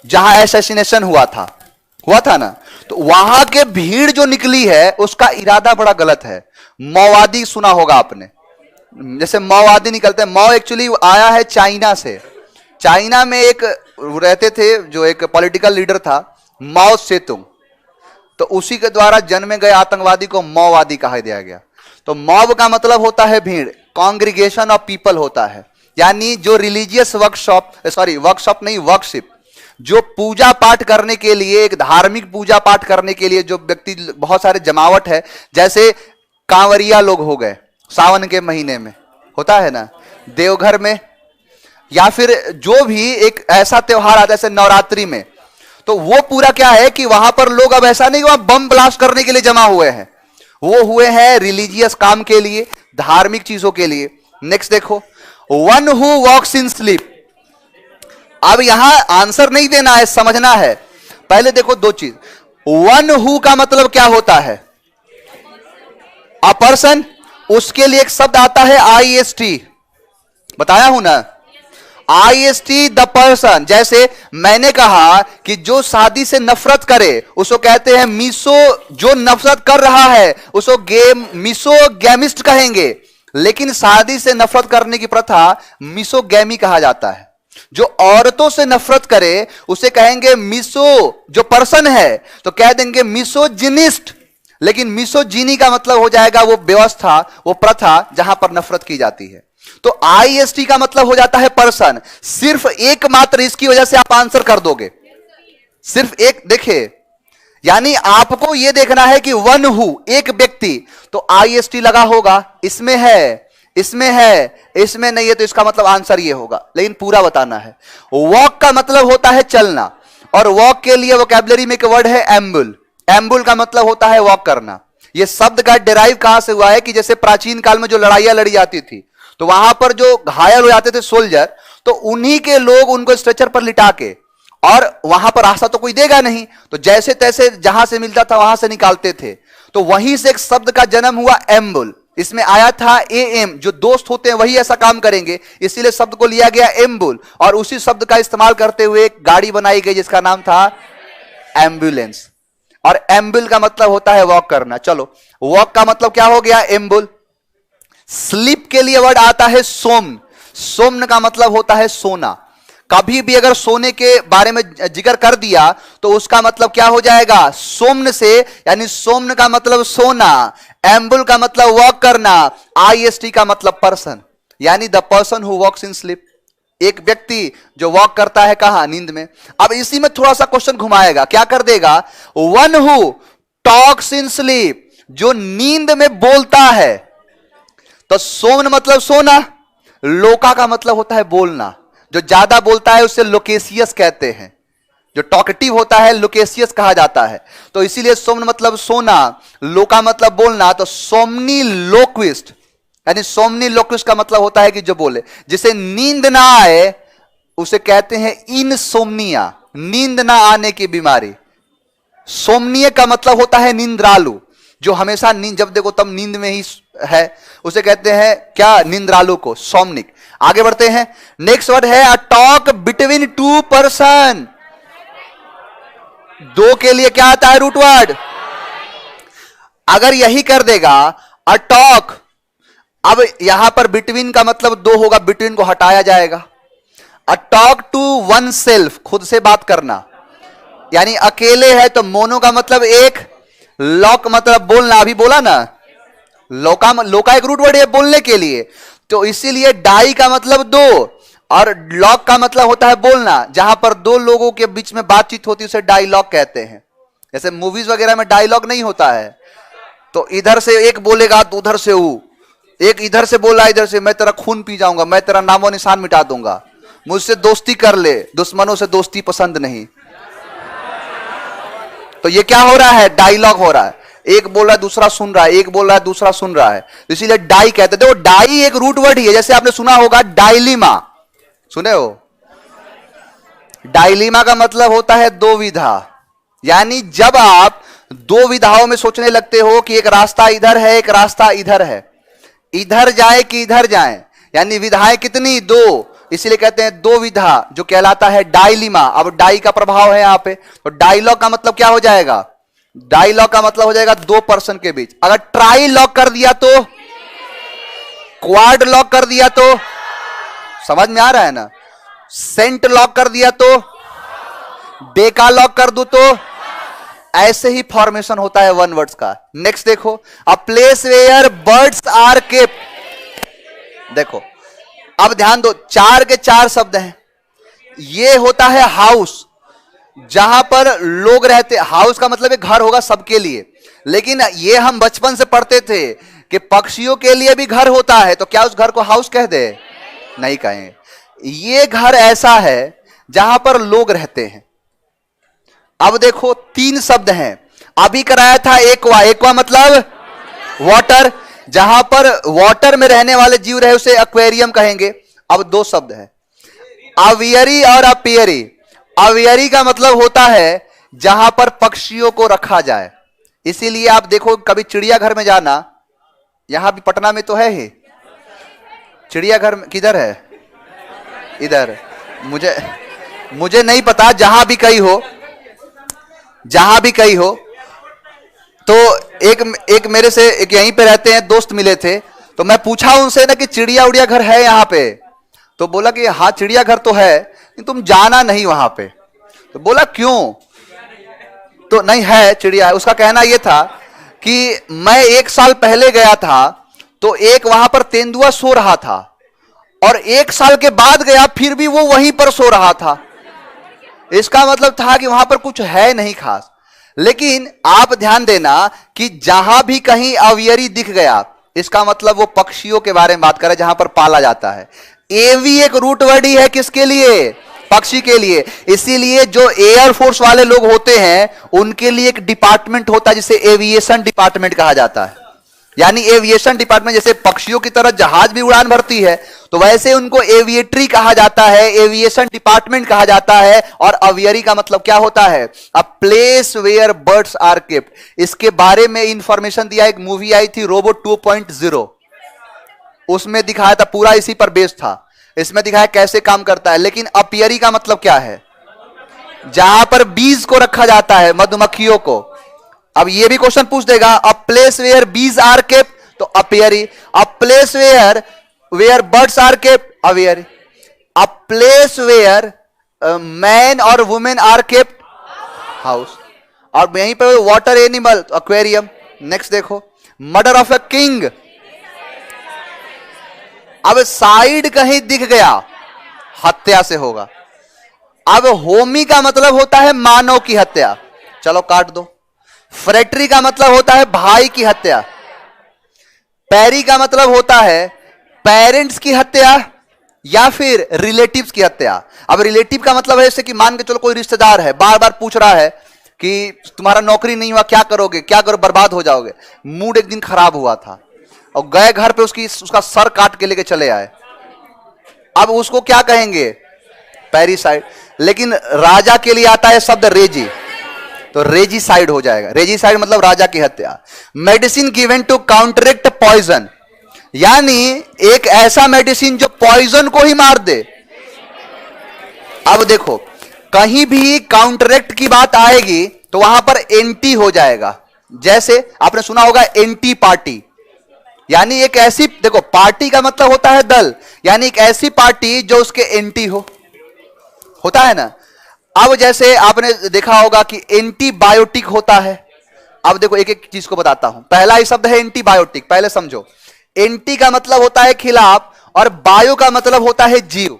जहां एसेसिनेशन हुआ था ना, तो वहां के भीड़ जो निकली है उसका इरादा बड़ा गलत है। माओवादी सुना होगा आपने, जैसे माओवादी निकलते हैं, माओ एक्चुअली आया है चाइना से। चाइना में एक रहते थे जो एक पॉलिटिकल लीडर था, माओ सेतुंग, तो उसी के द्वारा जन्मे गए आतंकवादी को माओवादी कहा दिया गया। तो मॉब का मतलब होता है भीड़, कांग्रीगेशन ऑफ पीपल होता है। यानी जो रिलीजियस वर्कशॉप नहीं, वर्कशिप, जो पूजा पाठ करने के लिए, एक धार्मिक पूजा पाठ करने के लिए जो व्यक्ति, बहुत सारे जमावट है, जैसे कांवरिया लोग हो गए, सावन के महीने में होता है ना, देवघर में, या फिर जो भी एक ऐसा त्योहार आता है जैसे नवरात्रि में, तो वो पूरा क्या है कि वहां पर लोग अब ऐसा नहीं वहां बम ब्लास्ट करने के लिए जमा हुए हैं, वो हुए हैं रिलीजियस काम के लिए, धार्मिक चीजों के लिए। नेक्स्ट देखो, one who walks in sleep. अब यहां आंसर नहीं देना है, समझना है। पहले देखो दो चीज, वन हु का मतलब क्या होता है? अ पर्सन, उसके लिए एक शब्द आता है IST, बताया हूं ना, IST द पर्सन। जैसे मैंने कहा कि जो शादी से नफरत करे उसको कहते हैं मिसो, जो नफरत कर रहा है उसको मिसोगैमिस्ट कहेंगे, लेकिन शादी से नफरत करने की प्रथा मिसोगैमी कहा जाता है। जो औरतों से नफरत करे उसे कहेंगे जो पर्सन है तो कह देंगे मिसोजिनिस्ट, लेकिन मिसोजिनी का मतलब हो जाएगा वो व्यवस्था, वो प्रथा जहां पर नफरत की जाती है। तो IST का मतलब हो जाता है पर्सन। सिर्फ एकमात्र इसकी वजह से आप आंसर कर दोगे, सिर्फ एक। देखिए, यानी आपको यह देखना है कि वन हु, एक व्यक्ति, तो IST लगा होगा, इसमें है, इसमें है, इसमें नहीं है, तो इसका मतलब आंसर ये होगा, लेकिन पूरा बताना है। वॉक का मतलब होता है चलना, और वॉक के लिए वोकैबुलरी में एक वर्ड है एम्बुल। एम्बुल का मतलब होता है वॉक करना। यह शब्द का डिराइव कहां से हुआ है कि जैसे प्राचीन काल में जो लड़ाइयां लड़ी जाती थी तो वहां पर जो घायल हो जाते थे सोल्जर, तो उन्हीं के लोग उनको स्ट्रेचर पर लिटा के, और वहां पर रास्ता तो कोई देगा नहीं, तो जैसे तैसे जहां से मिलता था वहां से निकालते थे। तो वहीं से एक शब्द का जन्म हुआ एम्बुल। इसमें आया था AM, जो दोस्त होते हैं वही ऐसा काम करेंगे, इसीलिए शब्द को लिया गया एम्बुल, और उसी शब्द का इस्तेमाल करते हुए एक गाड़ी बनाई गई जिसका नाम था एम्बुलेंस। और एम्बुल का मतलब होता है वॉक करना। चलो, वॉक का मतलब क्या हो गया? एम्बुल। स्लीप के लिए वर्ड आता है सोम्न। सोम्न का मतलब होता है सोना। कभी भी अगर सोने के बारे में जिक्र कर दिया तो उसका मतलब क्या हो जाएगा? सोम्न से, यानी सोम्न का मतलब सोना, एम्बुल का मतलब वॉक करना, IST का मतलब पर्सन, यानी the person who walks in sleep, एक व्यक्ति जो वॉक करता है कहां? नींद में। अब इसी में थोड़ा सा क्वेश्चन घुमाएगा, क्या कर देगा? One who talks in sleep, जो नींद में बोलता है। तो सोम्न मतलब सोना, लोका का मतलब होता है बोलना, जो ज्यादा बोलता है उसे लोकेशियस कहते हैं, जो टॉकटिव होता है लोकेशियस कहा जाता है। तो इसीलिए सोम्न मतलब सोना, लोका मतलब बोलना, तो सोमनी लोक्विस्ट, यानी सोमनी लोक्विस्ट का मतलब होता है कि जो बोले। जिसे नींद ना आए उसे कहते हैं इनसोम्निया, नींद ना आने की बीमारी। सोमनीय का मतलब होता है नींद्रालु, जो हमेशा नींद, जब देखो तब नींद में ही है उसे कहते हैं क्या, निंद्रालु को, सोमनिक। आगे बढ़ते हैं, नेक्स्ट वर्ड है a talk between two person. दो के लिए क्या आता है रूट वर्ड? अगर यही कर देगा अ टॉक, अब यहां पर बिटवीन का मतलब दो होगा, बिटवीन को हटाया जाएगा। A talk to oneself, खुद से बात करना, यानी अकेले है तो मोनो का मतलब एक, लॉक मतलब बोलना, अभी बोला ना, लोका एक रूट वर्ड है बोलने के लिए, तो इसीलिए डाई का मतलब दो और लॉक का मतलब होता है बोलना। जहां पर दो लोगों के बीच में बातचीत होती है उसे डायलॉग कहते हैं। जैसे मूवीज वगैरह में डायलॉग नहीं होता है, तो इधर से एक बोलेगा तो उधर से वो एक इधर से बोला, इधर से, मैं तेरा खून पी जाऊंगा, मैं तेरा नामो निशान मिटा दूंगा, मुझसे दोस्ती कर ले, दुश्मनों से दोस्ती पसंद नहीं। तो ये क्या हो रहा है? डायलॉग हो रहा है, एक बोल रहा है दूसरा सुन रहा है, एक बोल रहा है दूसरा सुन रहा है, इसीलिए डाई कहते हैं। देखो डाई एक रूट वर्ड ही है, जैसे आपने सुना होगा डायलीमा, सुने हो? डायलीमा का मतलब होता है दो विधा, यानी जब आप दो विधाओं में सोचने लगते हो कि एक रास्ता इधर है एक रास्ता इधर है, इधर जाए कि इधर जाए, यानी विधाएं कितनी? दो, इसीलिए कहते हैं दो विधा, जो कहलाता है डायलीमा। अब डाई का प्रभाव है यहां पे, तो डायलॉग का मतलब क्या हो जाएगा? डायलॉग का मतलब हो जाएगा दो पर्सन के बीच। अगर ट्राई लॉक कर दिया तो, क्वाड लॉक कर दिया तो, समझ में आ रहा है ना? सेंट लॉक कर दिया तो, डेका लॉक कर दू तो, ऐसे ही फॉर्मेशन होता है वन वर्ड्स का। नेक्स्ट देखो, a place where birds are kept. देखो अब ध्यान दो, चार के चार शब्द हैं। ये होता है हाउस, जहां पर लोग रहते। हाउस का मतलब एक घर होगा सबके लिए, लेकिन ये हम बचपन से पढ़ते थे कि पक्षियों के लिए भी घर होता है, तो क्या उस घर को हाउस कह दे? नहीं कहें। ये घर ऐसा है जहां पर लोग रहते हैं। अब देखो तीन शब्द हैं, अभी कराया था एक्वा। एक्वा मतलब वाटर, जहां पर वाटर में रहने वाले जीव रहे उसे एक्वेरियम कहेंगे। अब दो शब्द है, अवियरी और अपियरी। अवियरी का मतलब होता है जहां पर पक्षियों को रखा जाए। इसीलिए आप देखो कभी चिड़ियाघर में जाना, यहां भी पटना में तो है ही चिड़ियाघर, किधर है? इधर, मुझे नहीं पता, जहां भी कहीं हो, जहां भी कहीं हो। तो एक मेरे से एक यहीं पे रहते हैं दोस्त मिले थे, तो मैं पूछा उनसे ना कि चिड़िया उड़िया घर है यहाँ पे? तो बोला कि हाँ चिड़ियाघर तो है, तुम जाना नहीं वहां पे। तो बोला क्यों? तो नहीं है चिड़िया। उसका कहना यह था कि मैं 1 साल पहले गया था तो एक वहां पर तेंदुआ सो रहा था, और 1 साल के बाद गया फिर भी वो वहीं पर सो रहा था। इसका मतलब था कि वहां पर कुछ है नहीं खास। लेकिन आप ध्यान देना कि जहां भी कहीं अवियरी दिख गया, इसका मतलब वो पक्षियों के बारे में बात कर रहे हैं जहां पर पाला जाता है। एवी एक रूट वर्ड ही है, किसके लिए? पक्षी के लिए। इसीलिए जो एयरफोर्स वाले लोग होते हैं उनके लिए एक डिपार्टमेंट होता है जिसे एविएशन डिपार्टमेंट कहा जाता है। यानी एविएशन डिपार्टमेंट, जैसे पक्षियों की तरह जहाज भी उड़ान भरती है, तो वैसे उनको एविएट्री कहा जाता है, एविएशन डिपार्टमेंट कहा जाता है। और अवियरी का मतलब क्या होता है? A place where birds are kept. इसके बारे में इंफॉर्मेशन दिया, एक मूवी आई थी रोबोट 2.0, उसमें दिखाया था, पूरा इसी पर बेस्ड था। इसमें दिखाया कैसे काम करता है। लेकिन अपियरी का मतलब क्या है? जहां पर बीज को रखा जाता है, मधुमक्खियों को। अब ये भी क्वेश्चन पूछ देगा, a place where bees are kept, तो apiary. A place where birds are kept, aviary. A place where man और वुमेन आर केप्ट, हाउस। और यहीं पे वाटर एनिमल, एक्वेरियम। नेक्स्ट देखो, मर्डर ऑफ ए किंग। अब साइड कहीं दिख गया, हत्या से होगा। अब होमी का मतलब होता है मानव की हत्या, चलो काट दो। फ्रेटरी का मतलब होता है भाई की हत्या। पैरी का मतलब होता है पेरेंट्स की हत्या या फिर रिलेटिव्स की हत्या। अब रिलेटिव का मतलब है जैसे कि मान के चलो कोई रिश्तेदार है, बार बार पूछ रहा है कि तुम्हारा नौकरी नहीं हुआ, क्या करोगे, क्या करो, बर्बाद हो जाओगे। मूड एक दिन खराब हुआ था और गए घर पे, उसका सर काट के लेके चले आए। अब उसको क्या कहेंगे? पैरिसाइड। लेकिन राजा के लिए आता है शब्द रेजी। तो रेजिसाइड हो जाएगा। रेजिसाइड मतलब राजा की हत्या। Medicine given to counteract poison, यानी एक ऐसा मेडिसिन जो पॉइजन को ही मार दे। अब देखो कहीं भी काउंटरेक्ट की बात आएगी तो वहां पर एंटी हो जाएगा। जैसे आपने सुना होगा एंटी पार्टी, यानी एक ऐसी, देखो पार्टी का मतलब होता है दल, यानी एक ऐसी पार्टी जो उसके एंटी हो, होता है ना। अब जैसे आपने देखा होगा कि एंटीबायोटिक होता है। अब देखो एक एक चीज को बताता हूं। पहला ही शब्द है एंटीबायोटिक, पहले समझो। एंटी का मतलब होता है खिलाफ और बायो का मतलब होता है जीव।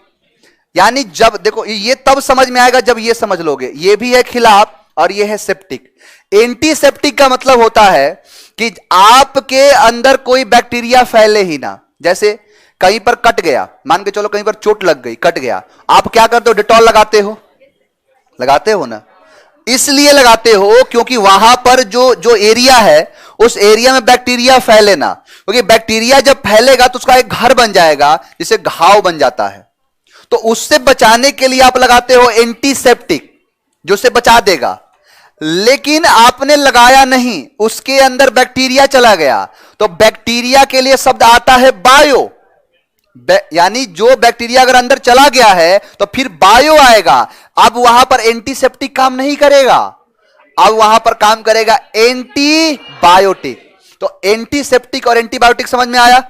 यानी जब देखो ये तब समझ में आएगा जब ये समझ लोगे, ये भी है खिलाफ और ये है सेप्टिक। एंटीसेप्टिक का मतलब होता है कि आपके अंदर कोई बैक्टीरिया फैले ही ना। जैसे कहीं पर कट गया, मान के चलो कहीं पर चोट लग गई, कट गया, आप क्या करते हो? डेटॉल लगाते हो, लगाते हो ना। इसलिए लगाते हो क्योंकि वहां पर जो जो एरिया है उस एरिया में बैक्टीरिया फैले ना, क्योंकि बैक्टीरिया जब फैलेगा तो उसका एक घर बन जाएगा जिसे घाव बन जाता है। तो उससे बचाने के लिए आप लगाते हो एंटीसेप्टिक, जो उसे बचा देगा। लेकिन आपने लगाया नहीं, उसके अंदर बैक्टीरिया चला गया, तो बैक्टीरिया के लिए शब्द आता है बायो। यानी जो बैक्टीरिया अगर अंदर चला गया है तो फिर बायो आएगा। अब वहां पर एंटीसेप्टिक काम नहीं करेगा, अब वहां पर काम करेगा एंटीबायोटिक। तो एंटीसेप्टिक और एंटीबायोटिक समझ में आया।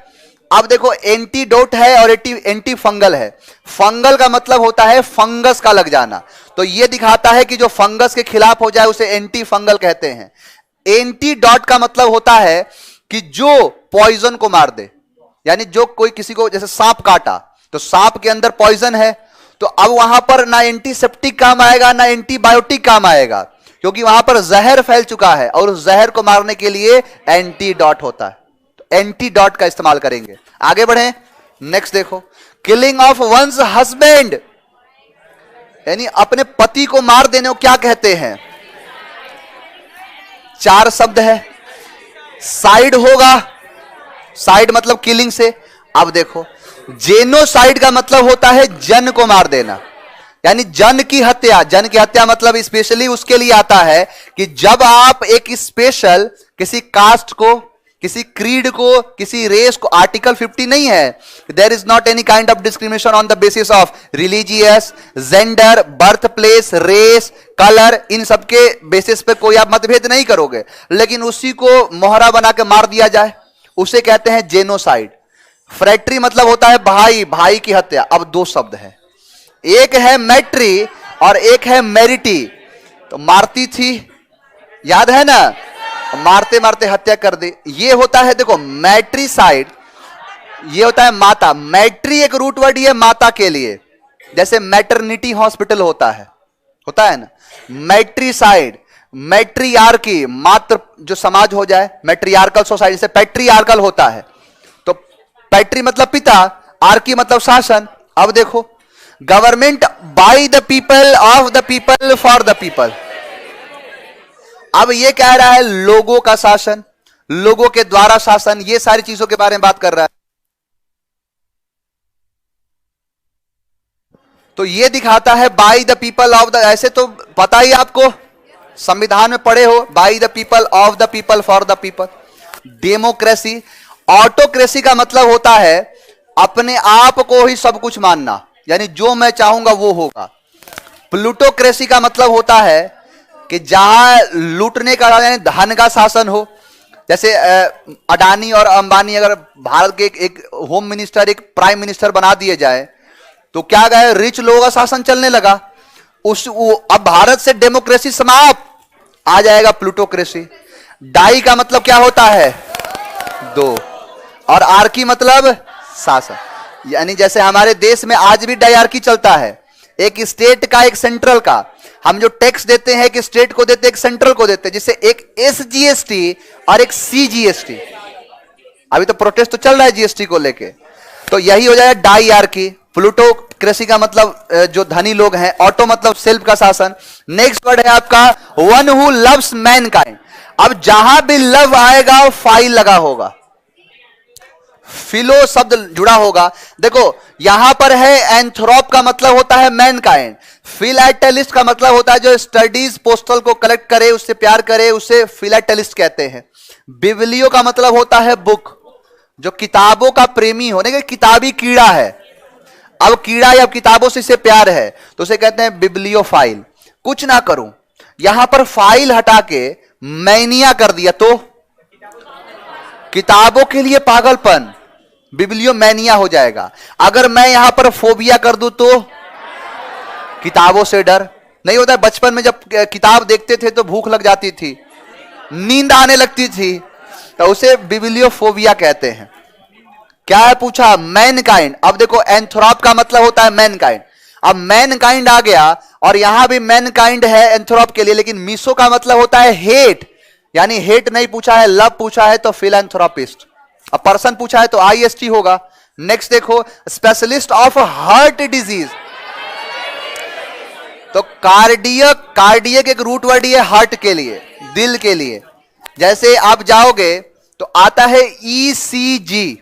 अब देखो एंटीडोट है और एंटी फंगल है। फंगल का मतलब होता है फंगस का लग जाना, तो यह दिखाता है कि जो फंगस के खिलाफ हो जाए उसे एंटी फंगल कहते हैं। एंटीडोट का मतलब होता है कि जो पॉइजन को मार दे, यानी जो कोई किसी को, जैसे सांप काटा तो सांप के अंदर पॉइजन है, तो अब वहां पर ना एंटीसेप्टिक काम आएगा ना एंटीबायोटिक काम आएगा, क्योंकि वहां पर जहर फैल चुका है और उस जहर को मारने के लिए एंटीडोट होता है। एंटीडोट का इस्तेमाल करेंगे। आगे बढ़े, नेक्स्ट देखो, किलिंग ऑफ वंस हस्बैंड, यानी अपने पति को मार देने को क्या कहते हैं? चार शब्द है। साइड होगा, साइड मतलब किलिंग से। अब देखो जेनोसाइड का मतलब होता है जन को मार देना, यानी जन की हत्या। जन की हत्या मतलब स्पेशली उसके लिए आता है कि जब आप एक स्पेशल किसी कास्ट को, किसी क्रीड को, किसी रेस को, आर्टिकल 50 नहीं है, there is not any kind of discrimination on the basis of religious, gender, birth place, race, colour, इन सबके बेसिस पे कोई आप मतभेद नहीं करोगे, लेकिन उसी को मोहरा बना के मार दिया जाए, उसे कहते हैं जेनोसाइड। फ्रैट्री मतलब होता है भाई, भाई की हत्या। अब दो शब्द है, एक है मैट्री और एक है मेरिटी। तो मारती थी, याद है ना, मारते मारते हत्या कर दी, ये होता है देखो मैट्रीसाइड, ये होता है माता। मैट्री एक रूट वर्ड है माता के लिए, जैसे मैटरनिटी हॉस्पिटल होता है ना। मैट्रीसाइड, मैट्रियार्की, मात्र जो समाज हो जाए, मैट्रियार्कल सोसाइटी से पैट्रियार्कल होता है। तो पैट्री मतलब पिता, आर्की मतलब शासन। अब देखो government by the people, of the people, for the people. अब ये कह रहा है लोगों का शासन, लोगों के द्वारा शासन, ये सारी चीजों के बारे में बात कर रहा है। तो ये दिखाता है by the people, of the, ऐसे तो पता ही आपको, संविधान में पढ़े हो, by the people, of the people, for the people. Democracy, autocracy का मतलब होता है अपने आप को ही सब कुछ मानना, यानी जो मैं चाहूंगा वो होगा। प्लूटोक्रेसी का मतलब होता है कि जहां लूटने का, यानी धन का शासन हो। जैसे अडानी और अंबानी अगर भारत के एक होम मिनिस्टर, एक प्राइम मिनिस्टर बना दिए जाए तो क्या गए, रिच लोगों का शासन चलने लगा। अब भारत से डेमोक्रेसी समाप्त, आ जाएगा प्लूटोक्रेसी। डाई का मतलब क्या होता है? दो, और आर्की मतलब शासन। यानी जैसे हमारे देश में आज भी डायआर्की चलता है, एक स्टेट का एक सेंट्रल का। हम जो टैक्स देते हैं एक स्टेट को देते हैं, एक सेंट्रल को देते हैं, जिससे एक SGST और एक CGST। अभी तो प्रोटेस्ट तो चल रहा है जीएसटी को लेके, तो यही हो जाएगा डायआर्की। प्लूटोक्रेसी का मतलब जो धनी लोग हैं, ऑटो मतलब सेल्फ का शासन। नेक्स्ट वर्ड है आपका वन हु लव्स मैनकाइंड। अब जहां भी लव आएगा फाइल लगा होगा, फिलो शब्द जुड़ा होगा। देखो यहां पर है एंथ्रोप का मतलब होता है मैनकाइंड, फिलैटेलिस्ट का मतलब होता है जो स्टडीज पोस्टल को कलेक्ट करे, उससे प्यार करे, उसे फिलैटेलिस्ट कहते हैं। बिब्लियो का मतलब होता है बुक, जो किताबों का प्रेमी होने के किताबी कीड़ा है। अब कीड़ा या किताबों से इसे प्यार है तो उसे कहते हैं बिब्लियोफाइल। कुछ ना करूं, यहां पर फाइल हटा के मैनिया कर दिया तो किताबों के लिए पागलपन, बिब्लियोमैनिया हो जाएगा। अगर मैं यहां पर फोबिया कर दूं तो किताबों से डर। नहीं होता है बचपन में जब किताब देखते थे तो भूख लग जाती थी, नींद आने लगती थी, तो उसे बिब्लियोफोबिया कहते हैं। क्या है पूछा? मैनकाइंड। अब देखो एंथ्रोप का मतलब होता है मैनकाइंड, अब मैनकाइंड आ गया और यहां भी मैनकाइंड है एंथ्रोप के लिए, लेकिन मीसो का मतलब होता है हेट, यानी हेट नहीं पूछा है, लव पूछा है तो फिलैंथ्रोपिस्ट। अब पर्सन पूछा है तो आईएसटी होगा। नेक्स्ट देखो स्पेशलिस्ट ऑफ हार्ट डिजीज, तो कार्डियक एक रूट वर्ड है हार्ट के लिए, दिल के लिए। जैसे आप जाओगे तो आता है ईसीजी,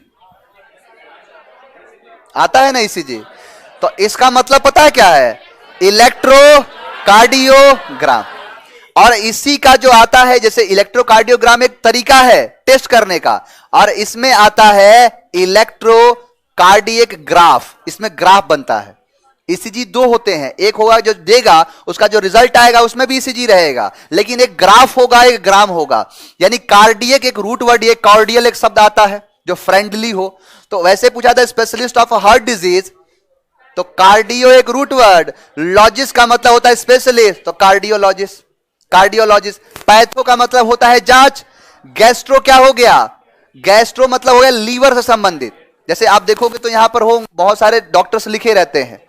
आता है ना ईसीजी, तो इसका मतलब पता है क्या है? इलेक्ट्रोकार्डियोग्राम। और इसी का जो आता है जैसे इलेक्ट्रोकार्डियोग्राम एक तरीका है टेस्ट करने का, और इसमें आता है इलेक्ट्रोकार्डियक ग्राफ, इसमें ग्राफ बनता है। ईसीजी दो होते हैं, एक होगा जो देगा उसका जो रिजल्ट आएगा उसमें भी ईसीजी रहेगा, लेकिन एक ग्राफ होगा एक ग्राम होगा। यानी कार्डियक एक रूट वर्ड, ये कार्डियल एक शब्द आता है जो फ्रेंडली हो। तो वैसे पूछा था स्पेशलिस्ट ऑफ हार्ट डिजीज, तो कार्डियो एक रूट वर्ड, लॉजिस्ट का मतलब होता है स्पेशलिस्ट, तो कार्डियोलॉजिस्ट, कार्डियोलॉजिस्ट। पैथो का मतलब होता है जांच। गैस्ट्रो क्या हो गया? गैस्ट्रो मतलब हो गया लीवर से संबंधित। जैसे आप देखोगे तो यहां पर हो बहुत सारे डॉक्टर्स लिखे रहते हैं।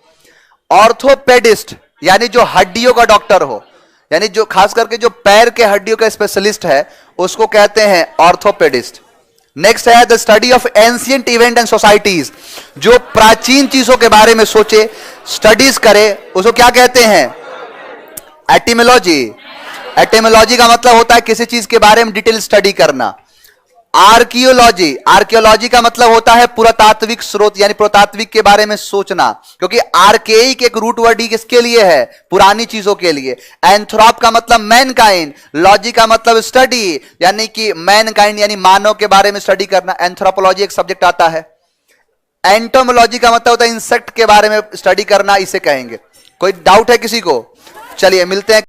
ऑर्थोपेडिस्ट यानी जो हड्डियों का डॉक्टर हो, यानी जो खास करके जो पैर के हड्डियों का स्पेशलिस्ट है उसको कहते हैं ऑर्थोपेडिस्ट। नेक्स्ट है the study of ancient event and societies, जो प्राचीन चीजों के बारे में सोचे, स्टडीज करे, उसको क्या कहते हैं? एटिमोलॉजी। एटिमोलॉजी का मतलब होता है किसी चीज के बारे में डिटेल स्टडी करना। आर्कियोलॉजी, आर्कियोलॉजी का मतलब होता है पुरातात्विक स्रोत, यानी पुरातात्विक के बारे में सोचना, क्योंकि आर्केइक एक रूट वर्ड ही किसके लिए है? पुरानी चीजों के लिए। एंथ्रोप का मतलब मैनकाइंड, लॉजी का मतलब स्टडी, यानी कि मैनकाइंड यानी मानव के बारे में स्टडी करना। एंथ्रोपोलॉजी एक सब्जेक्ट आता है। एंटोमोलॉजी का मतलब होता है इंसेक्ट के बारे में स्टडी करना, इसे कहेंगे। कोई डाउट है किसी को? चलिए मिलते हैं।